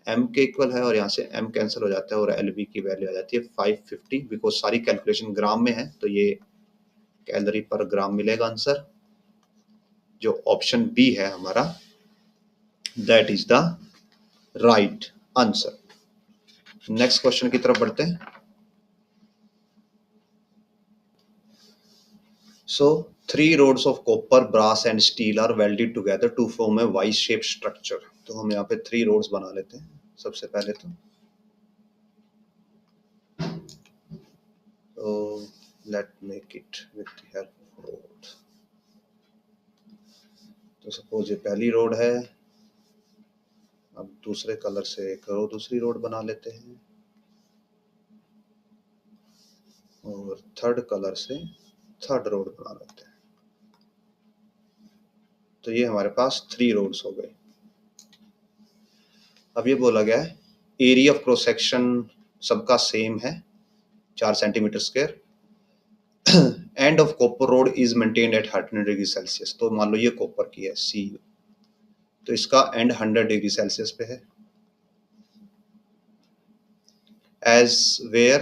m के इक्वल है, और यहाँ से m कैंसिल हो जाता है और LV की वैल्यू आ जाती है 550, बिकॉज सारी कैलकुलेशन ग्राम में है, तो ये कैलोरी पर ग्राम मिलेगा आंसर. जो ऑप्शन बी है हमारा, that is the right answer. Next question की तरफ बढ़ते हैं. So 3 rods of copper, brass and steel are welded together to form a Y-shaped structure. तो हम यहाँ पे 3 rods बना लेते हैं. सबसे पहले तो let make it with the help of rod. तो सपोज ये पहली रोड है. अब दूसरे कलर से एक और दूसरी रोड बना लेते हैं, और थर्ड कलर से थर्ड रोड बना लेते हैं. तो ये हमारे पास 3 रोड्स हो गए. अब ये बोला गया है एरिया ऑफ क्रॉस सेक्शन सबका सेम है 4 centimetre square. End of copper road is maintained eight 100 degree Celsius. तो मान लो ये कॉपर की है सी, तो इसका एंड 100 डिग्री सेल्सियस पे है. As where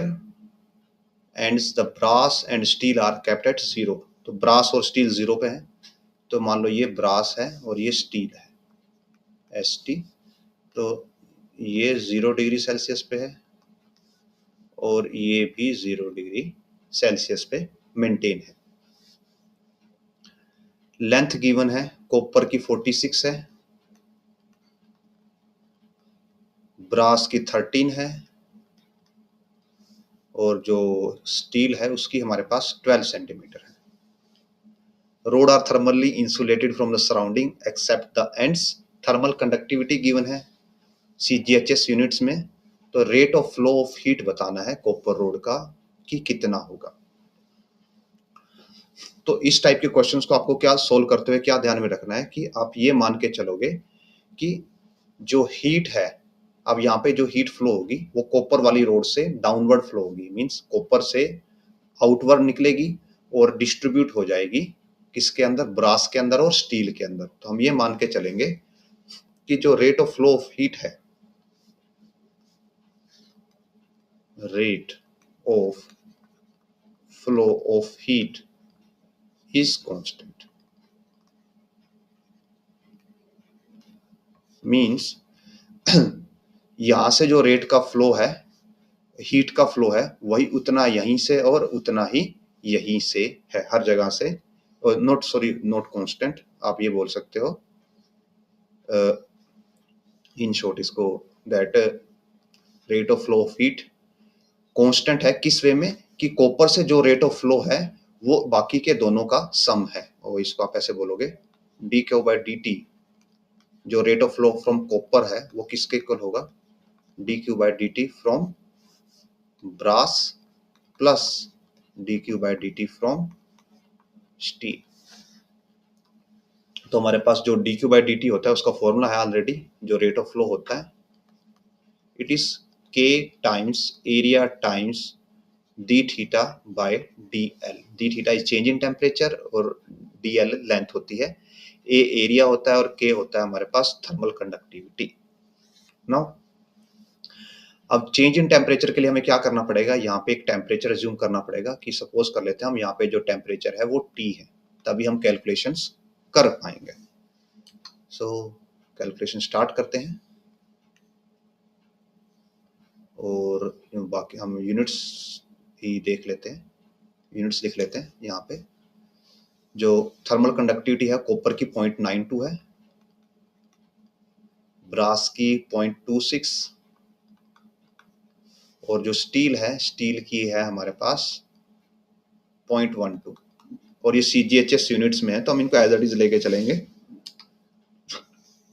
ends the brass and steel are kept at 0. तो ब्रास और स्टील 0 पे है. तो मान लो ये ब्रास है और ये स्टील है ST. तो ये 0 डिग्री सेल्सियस पे है और ये भी 0 डिग्री सेल्सियस पे मेंटेन है. लेंथ गिवन है कॉपर की 46 है, ब्रास की 13 है, और जो स्टील है उसकी हमारे पास 12 सेंटीमीटर है. Rod are thermally insulated from the surrounding except the ends. Thermal conductivity given है CGHS यूनिट्स में. तो rate of flow of heat बताना है कॉपर रोड का कि कितना होगा. तो इस टाइप के क्वेश्चंस को आपको क्या सोल्व करते हुए क्या ध्यान में रखना है कि आप ये मान के चलोगे कि जो हीट है, अब यहाँ पे जो हीट फ्लो होगी वो कॉपर वाली रोड से डाउनवर्ड फ्लो होगी, मींस कॉपर से आउटवर्ड निकलेगी और डिस्ट्रीब्यूट हो जाएगी किसके अंदर, ब्रास के अंदर और स्टील के अंदर। तो हम ये मान के चलेंगे कि जो rate of flow of heat है, rate of flow of heat is constant, means यहां से जो रेट का फ्लो है, हीट का फ्लो है, वही उतना यहीं से और उतना ही यहीं से है, हर जगह से। नॉट कांस्टेंट, आप ये बोल सकते हो इन शॉर्ट इसको, that rate of flow of heat constant है किस वे में, कि कॉपर से जो रेट ऑफ फ्लो है वो बाकी के दोनों का सम है। और इसको आप ऐसे बोलोगे D Q by D T, जो rate of flow from copper है वो किसके इक्वल होगा, D Q by D T from brass plus D Q by D T from steel. तो हमारे पास जो D Q by D T होता है उसका फॉर्मूला है ऑलरेडी, जो रेट ऑफ फ्लो होता है, इट इज के times area times D theta bye D L. D theta is change in temperature और डी एल लेंथ होती है, ए एरिया होता है और के होता है हमारे पास थर्मल कंडक्टिविटी। नाउ अब चेंज इन टेम्परेचर के लिए हमें क्या करना पड़ेगा, यहाँ पे एक टेम्परेचर अज्यूम करना पड़ेगा कि सपोज कर लेते हैं हम यहाँ पे जो टेम्परेचर है वो टी है, तभी हम कैलकुलेशंस कर पाएंगे। सो कैलकुलेशन स्टार्ट करते हैं और बाकी हम यूनिट्स ही देख लेते हैं, यूनिट्स लिख लेते हैं। यहाँ पे जो थर्मल कंडक्टिविटी है कॉपर की 0.92 है, ब्रास की 0.26 और जो स्टील है, स्टील की है हमारे पास 0.12। और ये CGHS यूनिट्स में है तो हम इनको एज इट इज लेके चलेंगे,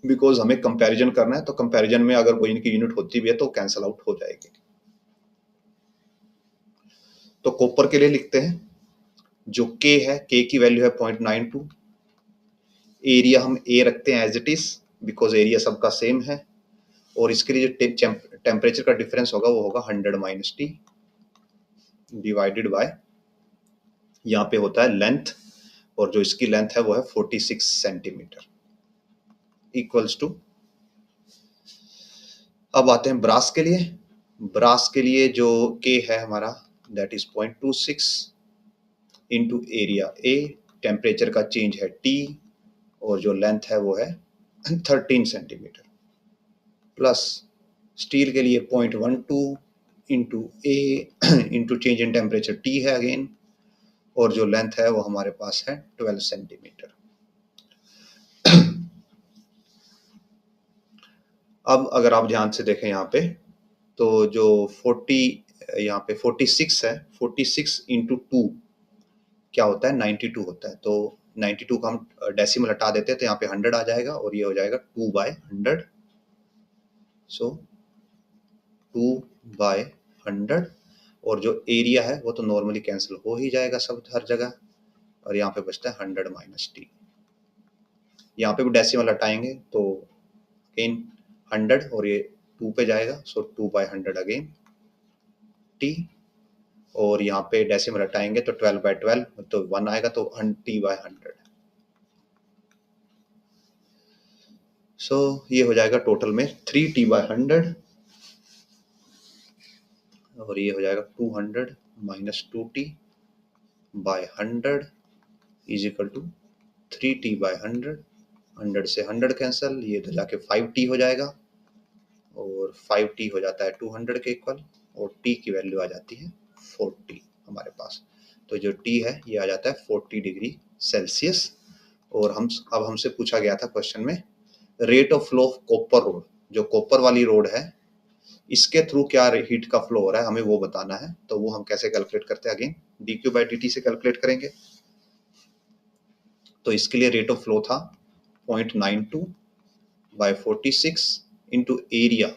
बिकॉज हमें कंपैरिजन करना है। तो कंपैरिजन में अगर कोई इनकी यूनिट होती भी है तो कैंसल आउट हो जाएगी। तो कॉपर के लिए लिखते हैं, जो K है, K की वैल्यू है 0.92, एरिया हम A रखते हैं as it is because area सबका सेम है, और इसके लिए जो टेम्परेचर का डिफरेंस होगा वो होगा 100 माइनस टी डिवाइडेड बाय, यहाँ पे होता है लेंथ, और जो इसकी लेंथ है वो है 46 सेंटीमीटर इक्वल्स टू। अब आते हैं ब्रास के लिए। ब्रास के लिए जो K है हमारा that is 0.26 into area A, temperature का चेंज है T और जो लेंथ है वो है 13 सेंटीमीटर, प्लस स्टील के लिए 0.12 into A into change in temperature T है अगेन, और जो लेंथ है वो हमारे पास है 12 सेंटीमीटर। अब अगर आप ध्यान से देखें यहाँ पे, तो जो 40 यहाँ पे 46 है, 46 इंटू 2 क्या होता है, 92 होता है। तो 92 का हम डेसिमल हटा देते हैं तो यहाँ पे 100 आ जाएगा और ये हो जाएगा 2/100। सो 2/100, और जो एरिया है वो तो नॉर्मली कैंसिल हो ही जाएगा सब हर जगह, और यहाँ पे बचता है 100 माइनस टी। यहाँ पे भी डेसिमल हटाएंगे तो अगेन 100 और ये 2 पे जाएगा, सो 2/100 अगेन टी, और यहाँ पे डेसिमल हटाएंगे तो 12/12 तो 1 आएगा, तो T/100। सो ये हो जाएगा टोटल में 3T/100, और ये हो जाएगा 200 minus 2T/100 is equal to 3T/100। 100 से 100 कैंसल, ये तो जाके 5T हो जाएगा, और 5T हो जाता है 200 के इक्वल, और T की वैल्यू आ जाती है 40 हमारे पास। तो जो T है ये आ जाता है 40 डिग्री सेल्सियस। और अब हमसे पूछा गया था क्वेश्चन में rate of flow of copper road, जो कॉपर वाली रोड है इसके थ्रू क्या हीट का फ्लो हो रहा है हमें वो बताना है। तो वो हम कैसे कैलकुलेट करते हैं, अगेन dQ/dt से कैलकुलेट करेंगे। तो इसके लिए रेट ऑफ फ्लो था 0.92/46 इंटू एरिया।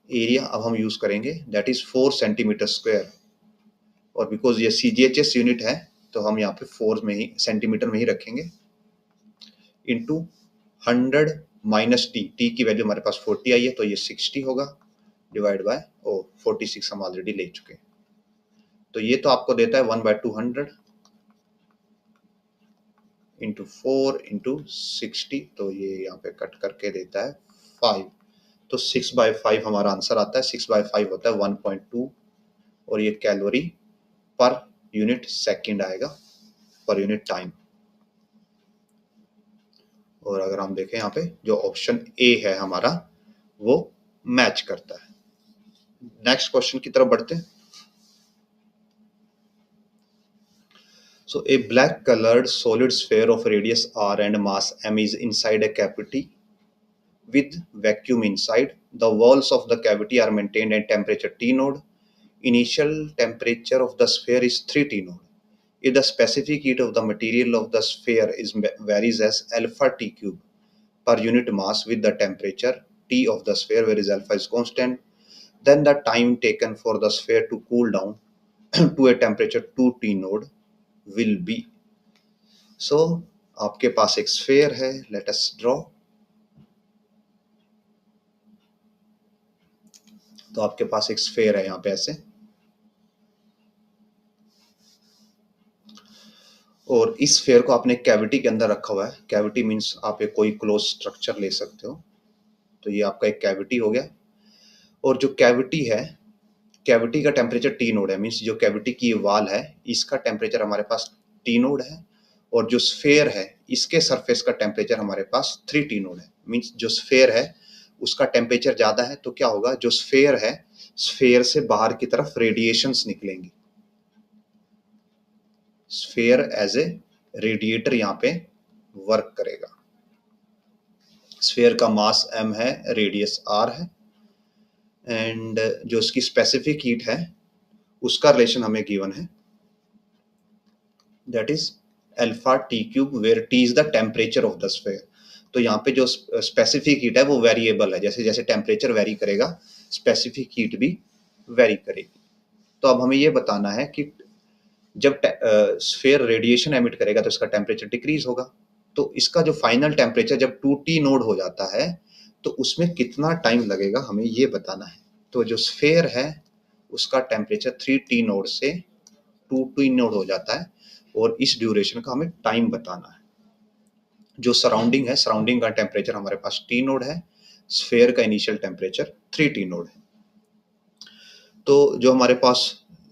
एरिया अब हम यूज करेंगे दैट इज 4 सेंटीमीटर स्क्वायर, और बिकॉज ये CGHS यूनिट है तो हम यहाँ पे 4 में ही सेंटीमीटर में ही रखेंगे, इंटू 100 माइनस टी की वैल्यू हमारे पास 40 आई है तो ये 60 होगा, डिवाइड बाय 46 हम ऑलरेडी ले चुके हैं। तो ये तो आपको देता है 1/200 इंटू 4 इंटू 60, तो ये यहाँ पे कट करके देता है 5। तो 6/5 हमारा आंसर आता है। 6/5 होता है 1.2 और ये कैलोरी पर यूनिट सेकंड आएगा, पर यूनिट टाइम। और अगर हम देखें यहाँ पे जो ऑप्शन ए है हमारा वो मैच करता है। नेक्स्ट क्वेश्चन की तरफ बढ़ते हैं। So a black colored solid sphere of radius r and mass m is inside a cavity with vacuum inside. The walls of the cavity are maintained at temperature T node. Initial temperature of the sphere is 3 T node. If the specific heat of the material of the sphere is varies as alpha T cube per unit mass with the temperature T of the sphere, where is alpha is constant, then the time taken for the sphere to cool down to a temperature 2 T node will be. So आपके पास एक sphere है, let us draw. तो आपके पास एक sphere है यहाँ पे ऐसे, और इस स्फेयर को आपने कैविटी के अंदर रखा हुआ है। कैविटी मींस आप एक कोई क्लोज स्ट्रक्चर ले सकते हो। तो ये आपका एक कैविटी हो गया, और जो कैविटी है, कैविटी का टेम्परेचर टी नोड है, मींस जो कैविटी की वाल है इसका टेम्परेचर हमारे पास टी नोड है, और जो स्फेयर है इसके सरफेस का टेम्परेचर हमारे पास 3 टी नोड है। मींस जो स्फेयर है उसका टेम्परेचर ज्यादा है, तो क्या होगा, जो स्फेयर है स्फेयर से बाहर की तरफ रेडिएशंस निकलेंगी। स्फेयर एज ए रेडिएटर यहाँ पे वर्क करेगा। स्फेयर का मास m है, रेडियस r है, एंड जो उसकी स्पेसिफिक हीट है उसका रिलेशन हमें गिवन है, that is alpha T cube, where T is the temperature of the sphere. तो यहाँ पे जो स्पेसिफिक हीट है वो वेरिएबल है, जैसे जैसे टेम्परेचर वेरी करेगा स्पेसिफिक हीट भी वेरी करेगी। तो अब हमें ये बताना है कि जब स्फेयर रेडिएशन एमिट करेगा तो इसका टेम्परेचर डिक्रीज होगा। तो इसका जो फाइनल टेम्परेचर जब 2T नोड हो जाता है तो उसमें कितना टाइम लगेगा हमें ये बताना है। तो जो स्फेयर है उसका टेम्परेचर 3T नोड से 2T नोड हो जाता है, और इस ड्यूरेशन का हमें टाइम बताना है। जो सराउंडिंग है, सराउंडिंग का टेम्परेचर हमारे पास T नोड है, स्फेयर का इनिशियल टेम्परेचर 3T नोड है। तो जो हमारे पास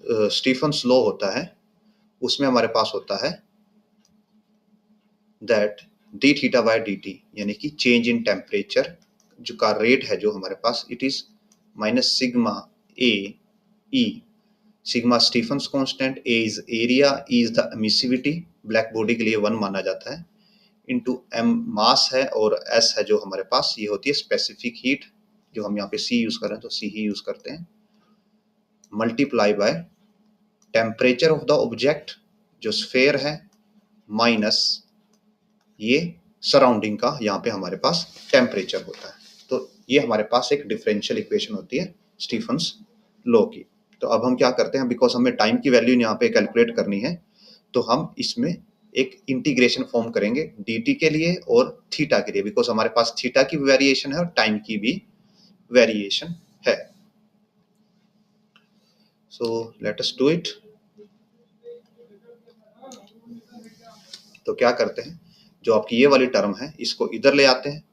स्टीफन्स लॉ होता है उसमें हमारे पास होता है that D theta bye D T, यानी कि चेंज इन टेम्परेचर जो का रेट है जो हमारे पास, it is minus sigma A E. Sigma Stefan's constant, A is area, E is the emissivity, black body के लिए 1 माना जाता है, इनटू एम मास है, और एस है जो हमारे पास ये होती है स्पेसिफिक हीट, जो हम यहाँ पे सी यूज कर रहे हैं तो सी ही यूज करते हैं, multiply by temperature of the object जो स्फेयर है, माइनस ये सराउंडिंग का यहाँ पे हमारे पास टेम्परेचर होता है। तो ये हमारे पास एक डिफरेंशियल इक्वेशन होती है स्टीफन्स लॉ की। तो अब हम क्या करते हैं, बिकॉज हमें टाइम की वैल्यू यहाँ पे कैलकुलेट करनी है, तो हम इसमें एक इंटीग्रेशन फॉर्म करेंगे dt के लिए और थीटा के लिए, बिकॉज हमारे पास थीटा की भी वेरिएशन है और टाइम की भी वेरिएशन है। So let us do it. तो क्या करते हैं, जो आपकी ये वाली टर्म है इसको इधर ले आते हैं।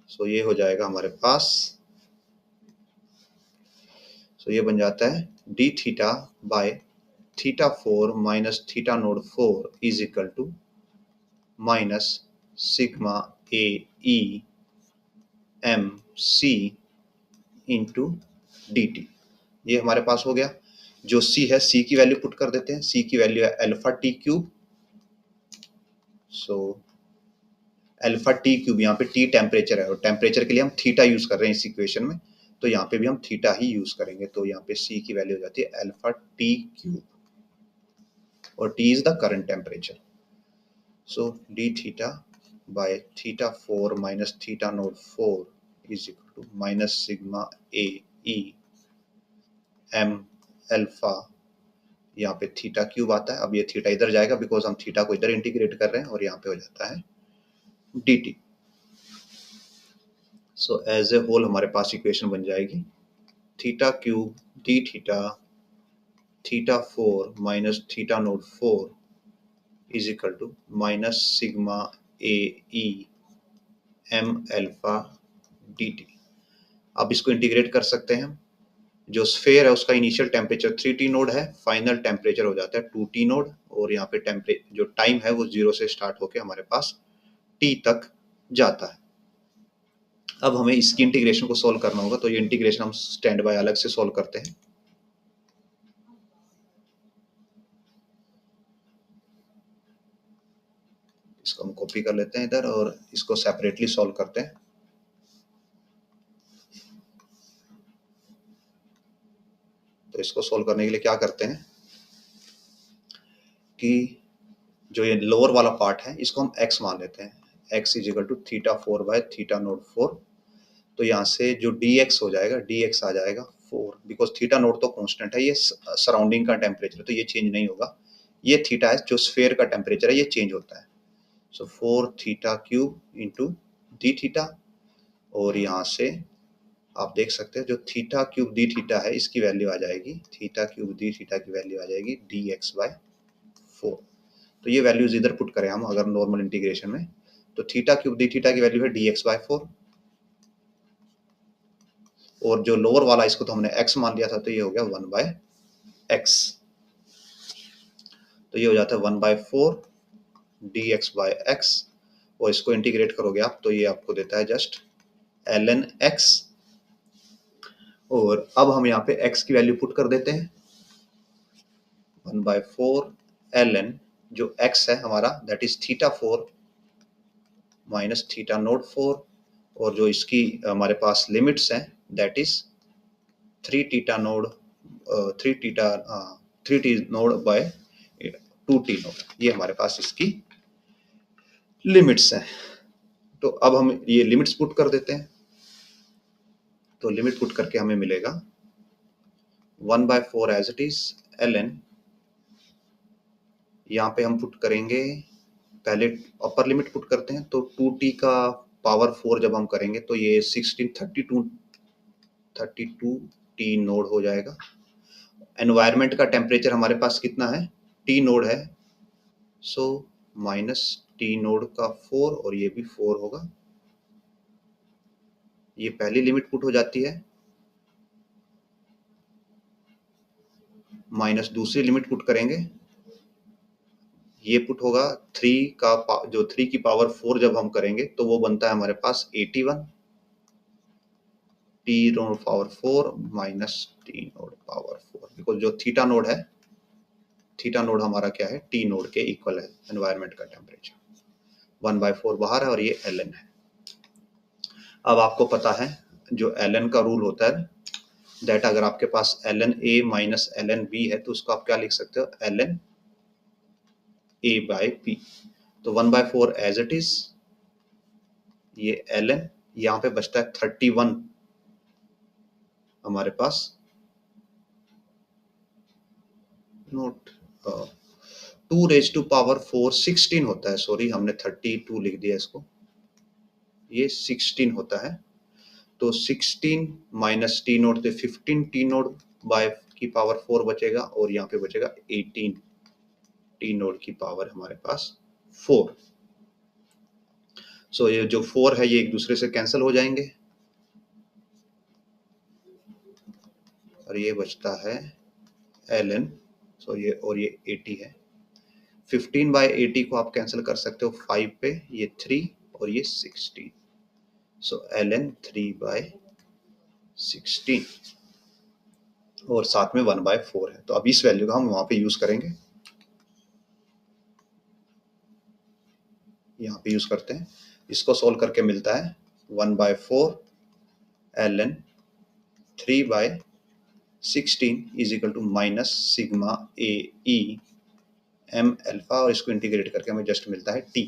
सो ये हो जाएगा हमारे पास, सो ये बन जाता है D theta by theta 4 minus theta naught 4 is equal to minus sigma A E M C into D T. ये हमारे पास हो गया। जो सी है, सी की वैल्यू पुट कर देते हैं, सी की वैल्यू है alpha T cube. So alpha T cube, यहाँ पे टी टेम्परेचर है और टेम्परेचर के लिए हम थीटा यूज कर रहे हैं इस इक्वेशन में, तो यहाँ पे भी हम थीटा ही यूज करेंगे। तो यहाँ पे सी की वैल्यू हो जाती है अल्फा टी क्यूब, और T is the current temperature. So D theta by theta 4 minus theta naught 4 is equal to minus sigma A E M alpha, यहाँ पे थीटा क्यूब आता है। अब ये थीटा इधर जाएगा बिकॉज हम थीटा को इधर इंटीग्रेट कर रहे हैं, और यहाँ पे हो जाता है dt। So as a whole हमारे पास इक्वेशन बन जाएगी theta cube D theta theta 4 minus theta naught 4 is equal to minus sigma A E M alpha D T. अब इसको इंटीग्रेट कर सकते हैं हम। जो स्फेयर है उसका इनिशियल टेम्परेचर 3T नोड है, फाइनल टेम्परेचर हो जाता है 2T नोड, और यहाँ पे जो टाइम है वो 0 से स्टार्ट होके हमारे पास T तक जाता है। अब हमें इसकी इंटीग्रेशन को सोल्व करना होगा, तो ये इंटीग्रेशन हम स्टैंड बाय अलग से सोल्व करते हैं। इसको हम कॉपी कर लेते हैं इधर और इसको सेपरेटली सोल्व करते हैं। तो इसको सोल्व करने के लिए क्या करते हैं कि जो ये लोअर वाला पार्ट है इसको हम x मान लेते हैं। x is equal to theta 4 by theta naught 4। तो यहाँ से जो dx हो जाएगा, dx आ जाएगा 4, बिकॉज थीटा नोट तो कांस्टेंट है, ये सराउंडिंग का टेम्परेचर है तो ये चेंज नहीं होगा। ये थीटा है जो स्फेयर का टेम्परेचर है, ये चेंज होता है। सो 4 theta cube into D theta, और यहाँ से आप देख सकते हैं जो थीटा क्यूब डी थीटा है इसकी वैल्यू आ जाएगी, थीटा क्यूब डी थीटा की वैल्यू आ जाएगी dx बाय 4। तो ये वैल्यूज इधर पुट करें हम अगर नॉर्मल इंटीग्रेशन में, तो थीटा क्यूब डी थीटा की वैल्यू है dx बाय 4, और जो लोअर वाला इसको तो हमने x मान लिया था तो ये हो गया 1 बाय x। तो ये हो जाता है 1 बाय 4 dx बाय x, और इसको इंटीग्रेट करोगे आप तो ये आपको देता है जस्ट ln x। और अब हम यहाँ पे x की वैल्यू पुट कर देते हैं, 1 बाय 4 ln जो x है हमारा that is theta 4 minus theta naught 4, और जो इसकी हमारे पास लिमिट्स हैं that is 3 theta naught 3t naught by 2t naught, ये हमारे पास इसकी लिमिट्स हैं। तो अब हम ये लिमिट्स पुट कर देते हैं, तो लिमिट पुट करके हमें मिलेगा 1 by 4 as it is ln, यहाँ पे हम पुट करेंगे पहले अपर लिमिट पुट करते हैं, तो 2t का पावर 4 जब हम करेंगे तो ये 32t नोड हो जाएगा। एनवायरनमेंट का टेम्परेचर हमारे पास कितना है, t नोड है, सो माइनस t नोड का 4, और ये भी 4 होगा। ये पहली लिमिट पुट हो जाती है, माइनस दूसरी लिमिट पुट करेंगे, ये पुट होगा 3 का जो 3 की पावर 4 जब हम करेंगे तो वो बनता है हमारे पास 81 t node power 4 minus t node power 4, because जो थीटा नोड है, थीटा नोड हमारा क्या है, t नोड के इक्वल है एनवायरनमेंट का टेम्परेचर। 1 बाय 4 बाहर है और ये ln है। अब आपको पता है जो ln का रूल होता है दैट अगर आपके पास ln a minus ln b है तो उसको आप क्या लिख सकते हो, ln a बाय b। तो 1 बाय 4 एज इट इज, ये ln, यहाँ पे बचता है 31 हमारे पास, नोट 2 रेज टू पावर 4 16 होता है, सॉरी हमने 32 लिख दिया इसको, ये 16 होता है। तो 16 माइनस टी नोट से 15 टी नोट बाय की पावर 4 बचेगा, और यहाँ पे बचेगा 18 टी नोट की पावर हमारे पास 4। सो ये जो 4 है ये एक दूसरे से कैंसिल हो जाएंगे, और ये बचता है ln, सो ये और ये 80 है। 15 बाय 80 को आप कैंसिल कर सकते हो 5 पे, ये 3 और ये 16, सो ln 3 बाय 16, और साथ में 1 बाय 4 है। तो अब इस वैल्यू का हम वहां पे यूज करेंगे, यहाँ पे यूज करते हैं, इसको सोल्व करके मिलता है 1 by 4 ln 3 by 16 is equal to minus sigma A E M alpha, और इसको इंटीग्रेट करके हमें जस्ट मिलता है t।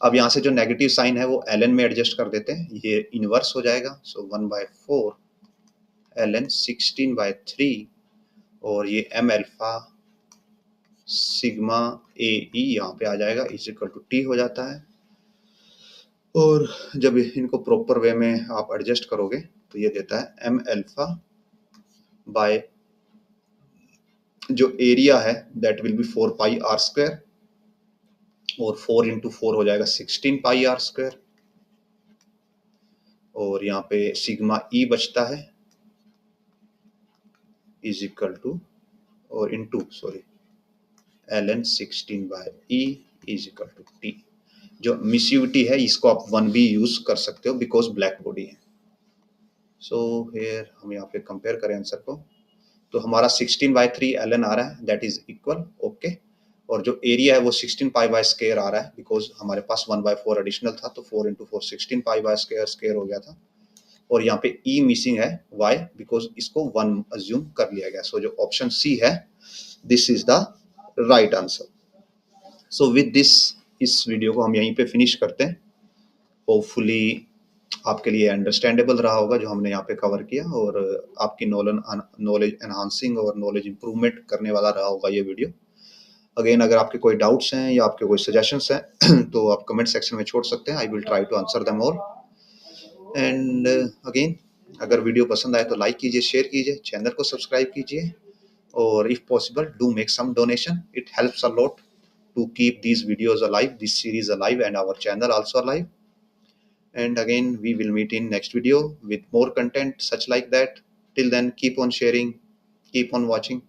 अब यहाँ से जो नेगेटिव साइन है वो ln में एडजस्ट कर देते हैं, ये इनवर्स हो जाएगा, सो 1 बाय 4 ln 16 बाय 3, और ये एम अल्फा सिग्मा ए ई यहाँ पे आ जाएगा इज इक्वल टू टी हो जाता है। और जब इनको प्रॉपर वे में आप एडजस्ट करोगे तो ये देता है एम अल्फा बाय जो एरिया है that will be 4 pi R square, और 4 इंटू 4 हो जाएगा 16 पाई आर स्क्वायर, और यहाँ पे सिग्मा ई बचता है इज इक्वल टू और into sorry ln 16 by E is equal to T. जो मिसिविटी है इसको आप 1 भी यूज कर सकते हो बिकॉज ब्लैक बॉडी है। सो हियर हम यहाँ पे कंपेयर करें आंसर को, तो हमारा 16/3 ln आ रहा है, दैट इज इक्वल ओके। और जो एरिया है वो 16 पाई बाय स्क्वायर आ रहा है बिकॉज हमारे पास 1/4 एडिशनल था, तो 4 into 4 16 pi by square square हो गया था। और यहाँ पे ई मिसिंग है, वाई बिकॉज इसको 1 अज्यूम कर लिया गया। सो जो ऑप्शन सी है this is the right answer. So with this इस वीडियो को हम यहीं पे फिनिश करते हैं। होपफुली आपके लिए अंडरस्टैंडेबल रहा होगा जो हमने यहाँ पे कवर किया, और आपकी नॉलेज एनहांसिंग और नॉलेज इंप्रूवमेंट करने वाला रहा होगा ये वीडियो। अगेन अगर आपके कोई डाउट्स हैं या आपके कोई सजेशंस हैं तो आप कमेंट सेक्शन में छोड़ सकते हैं, I will try to answer them all. And again अगर वीडियो पसंद आए तो लाइक कीजिए, शेयर कीजिए, चैनल को सब्सक्राइब कीजिए, और if possible do make some donation, it helps a lot to keep these videos alive, this series alive, and our channel also alive. And again, we will meet in next video with more content such like that. Till then, keep on sharing, keep on watching.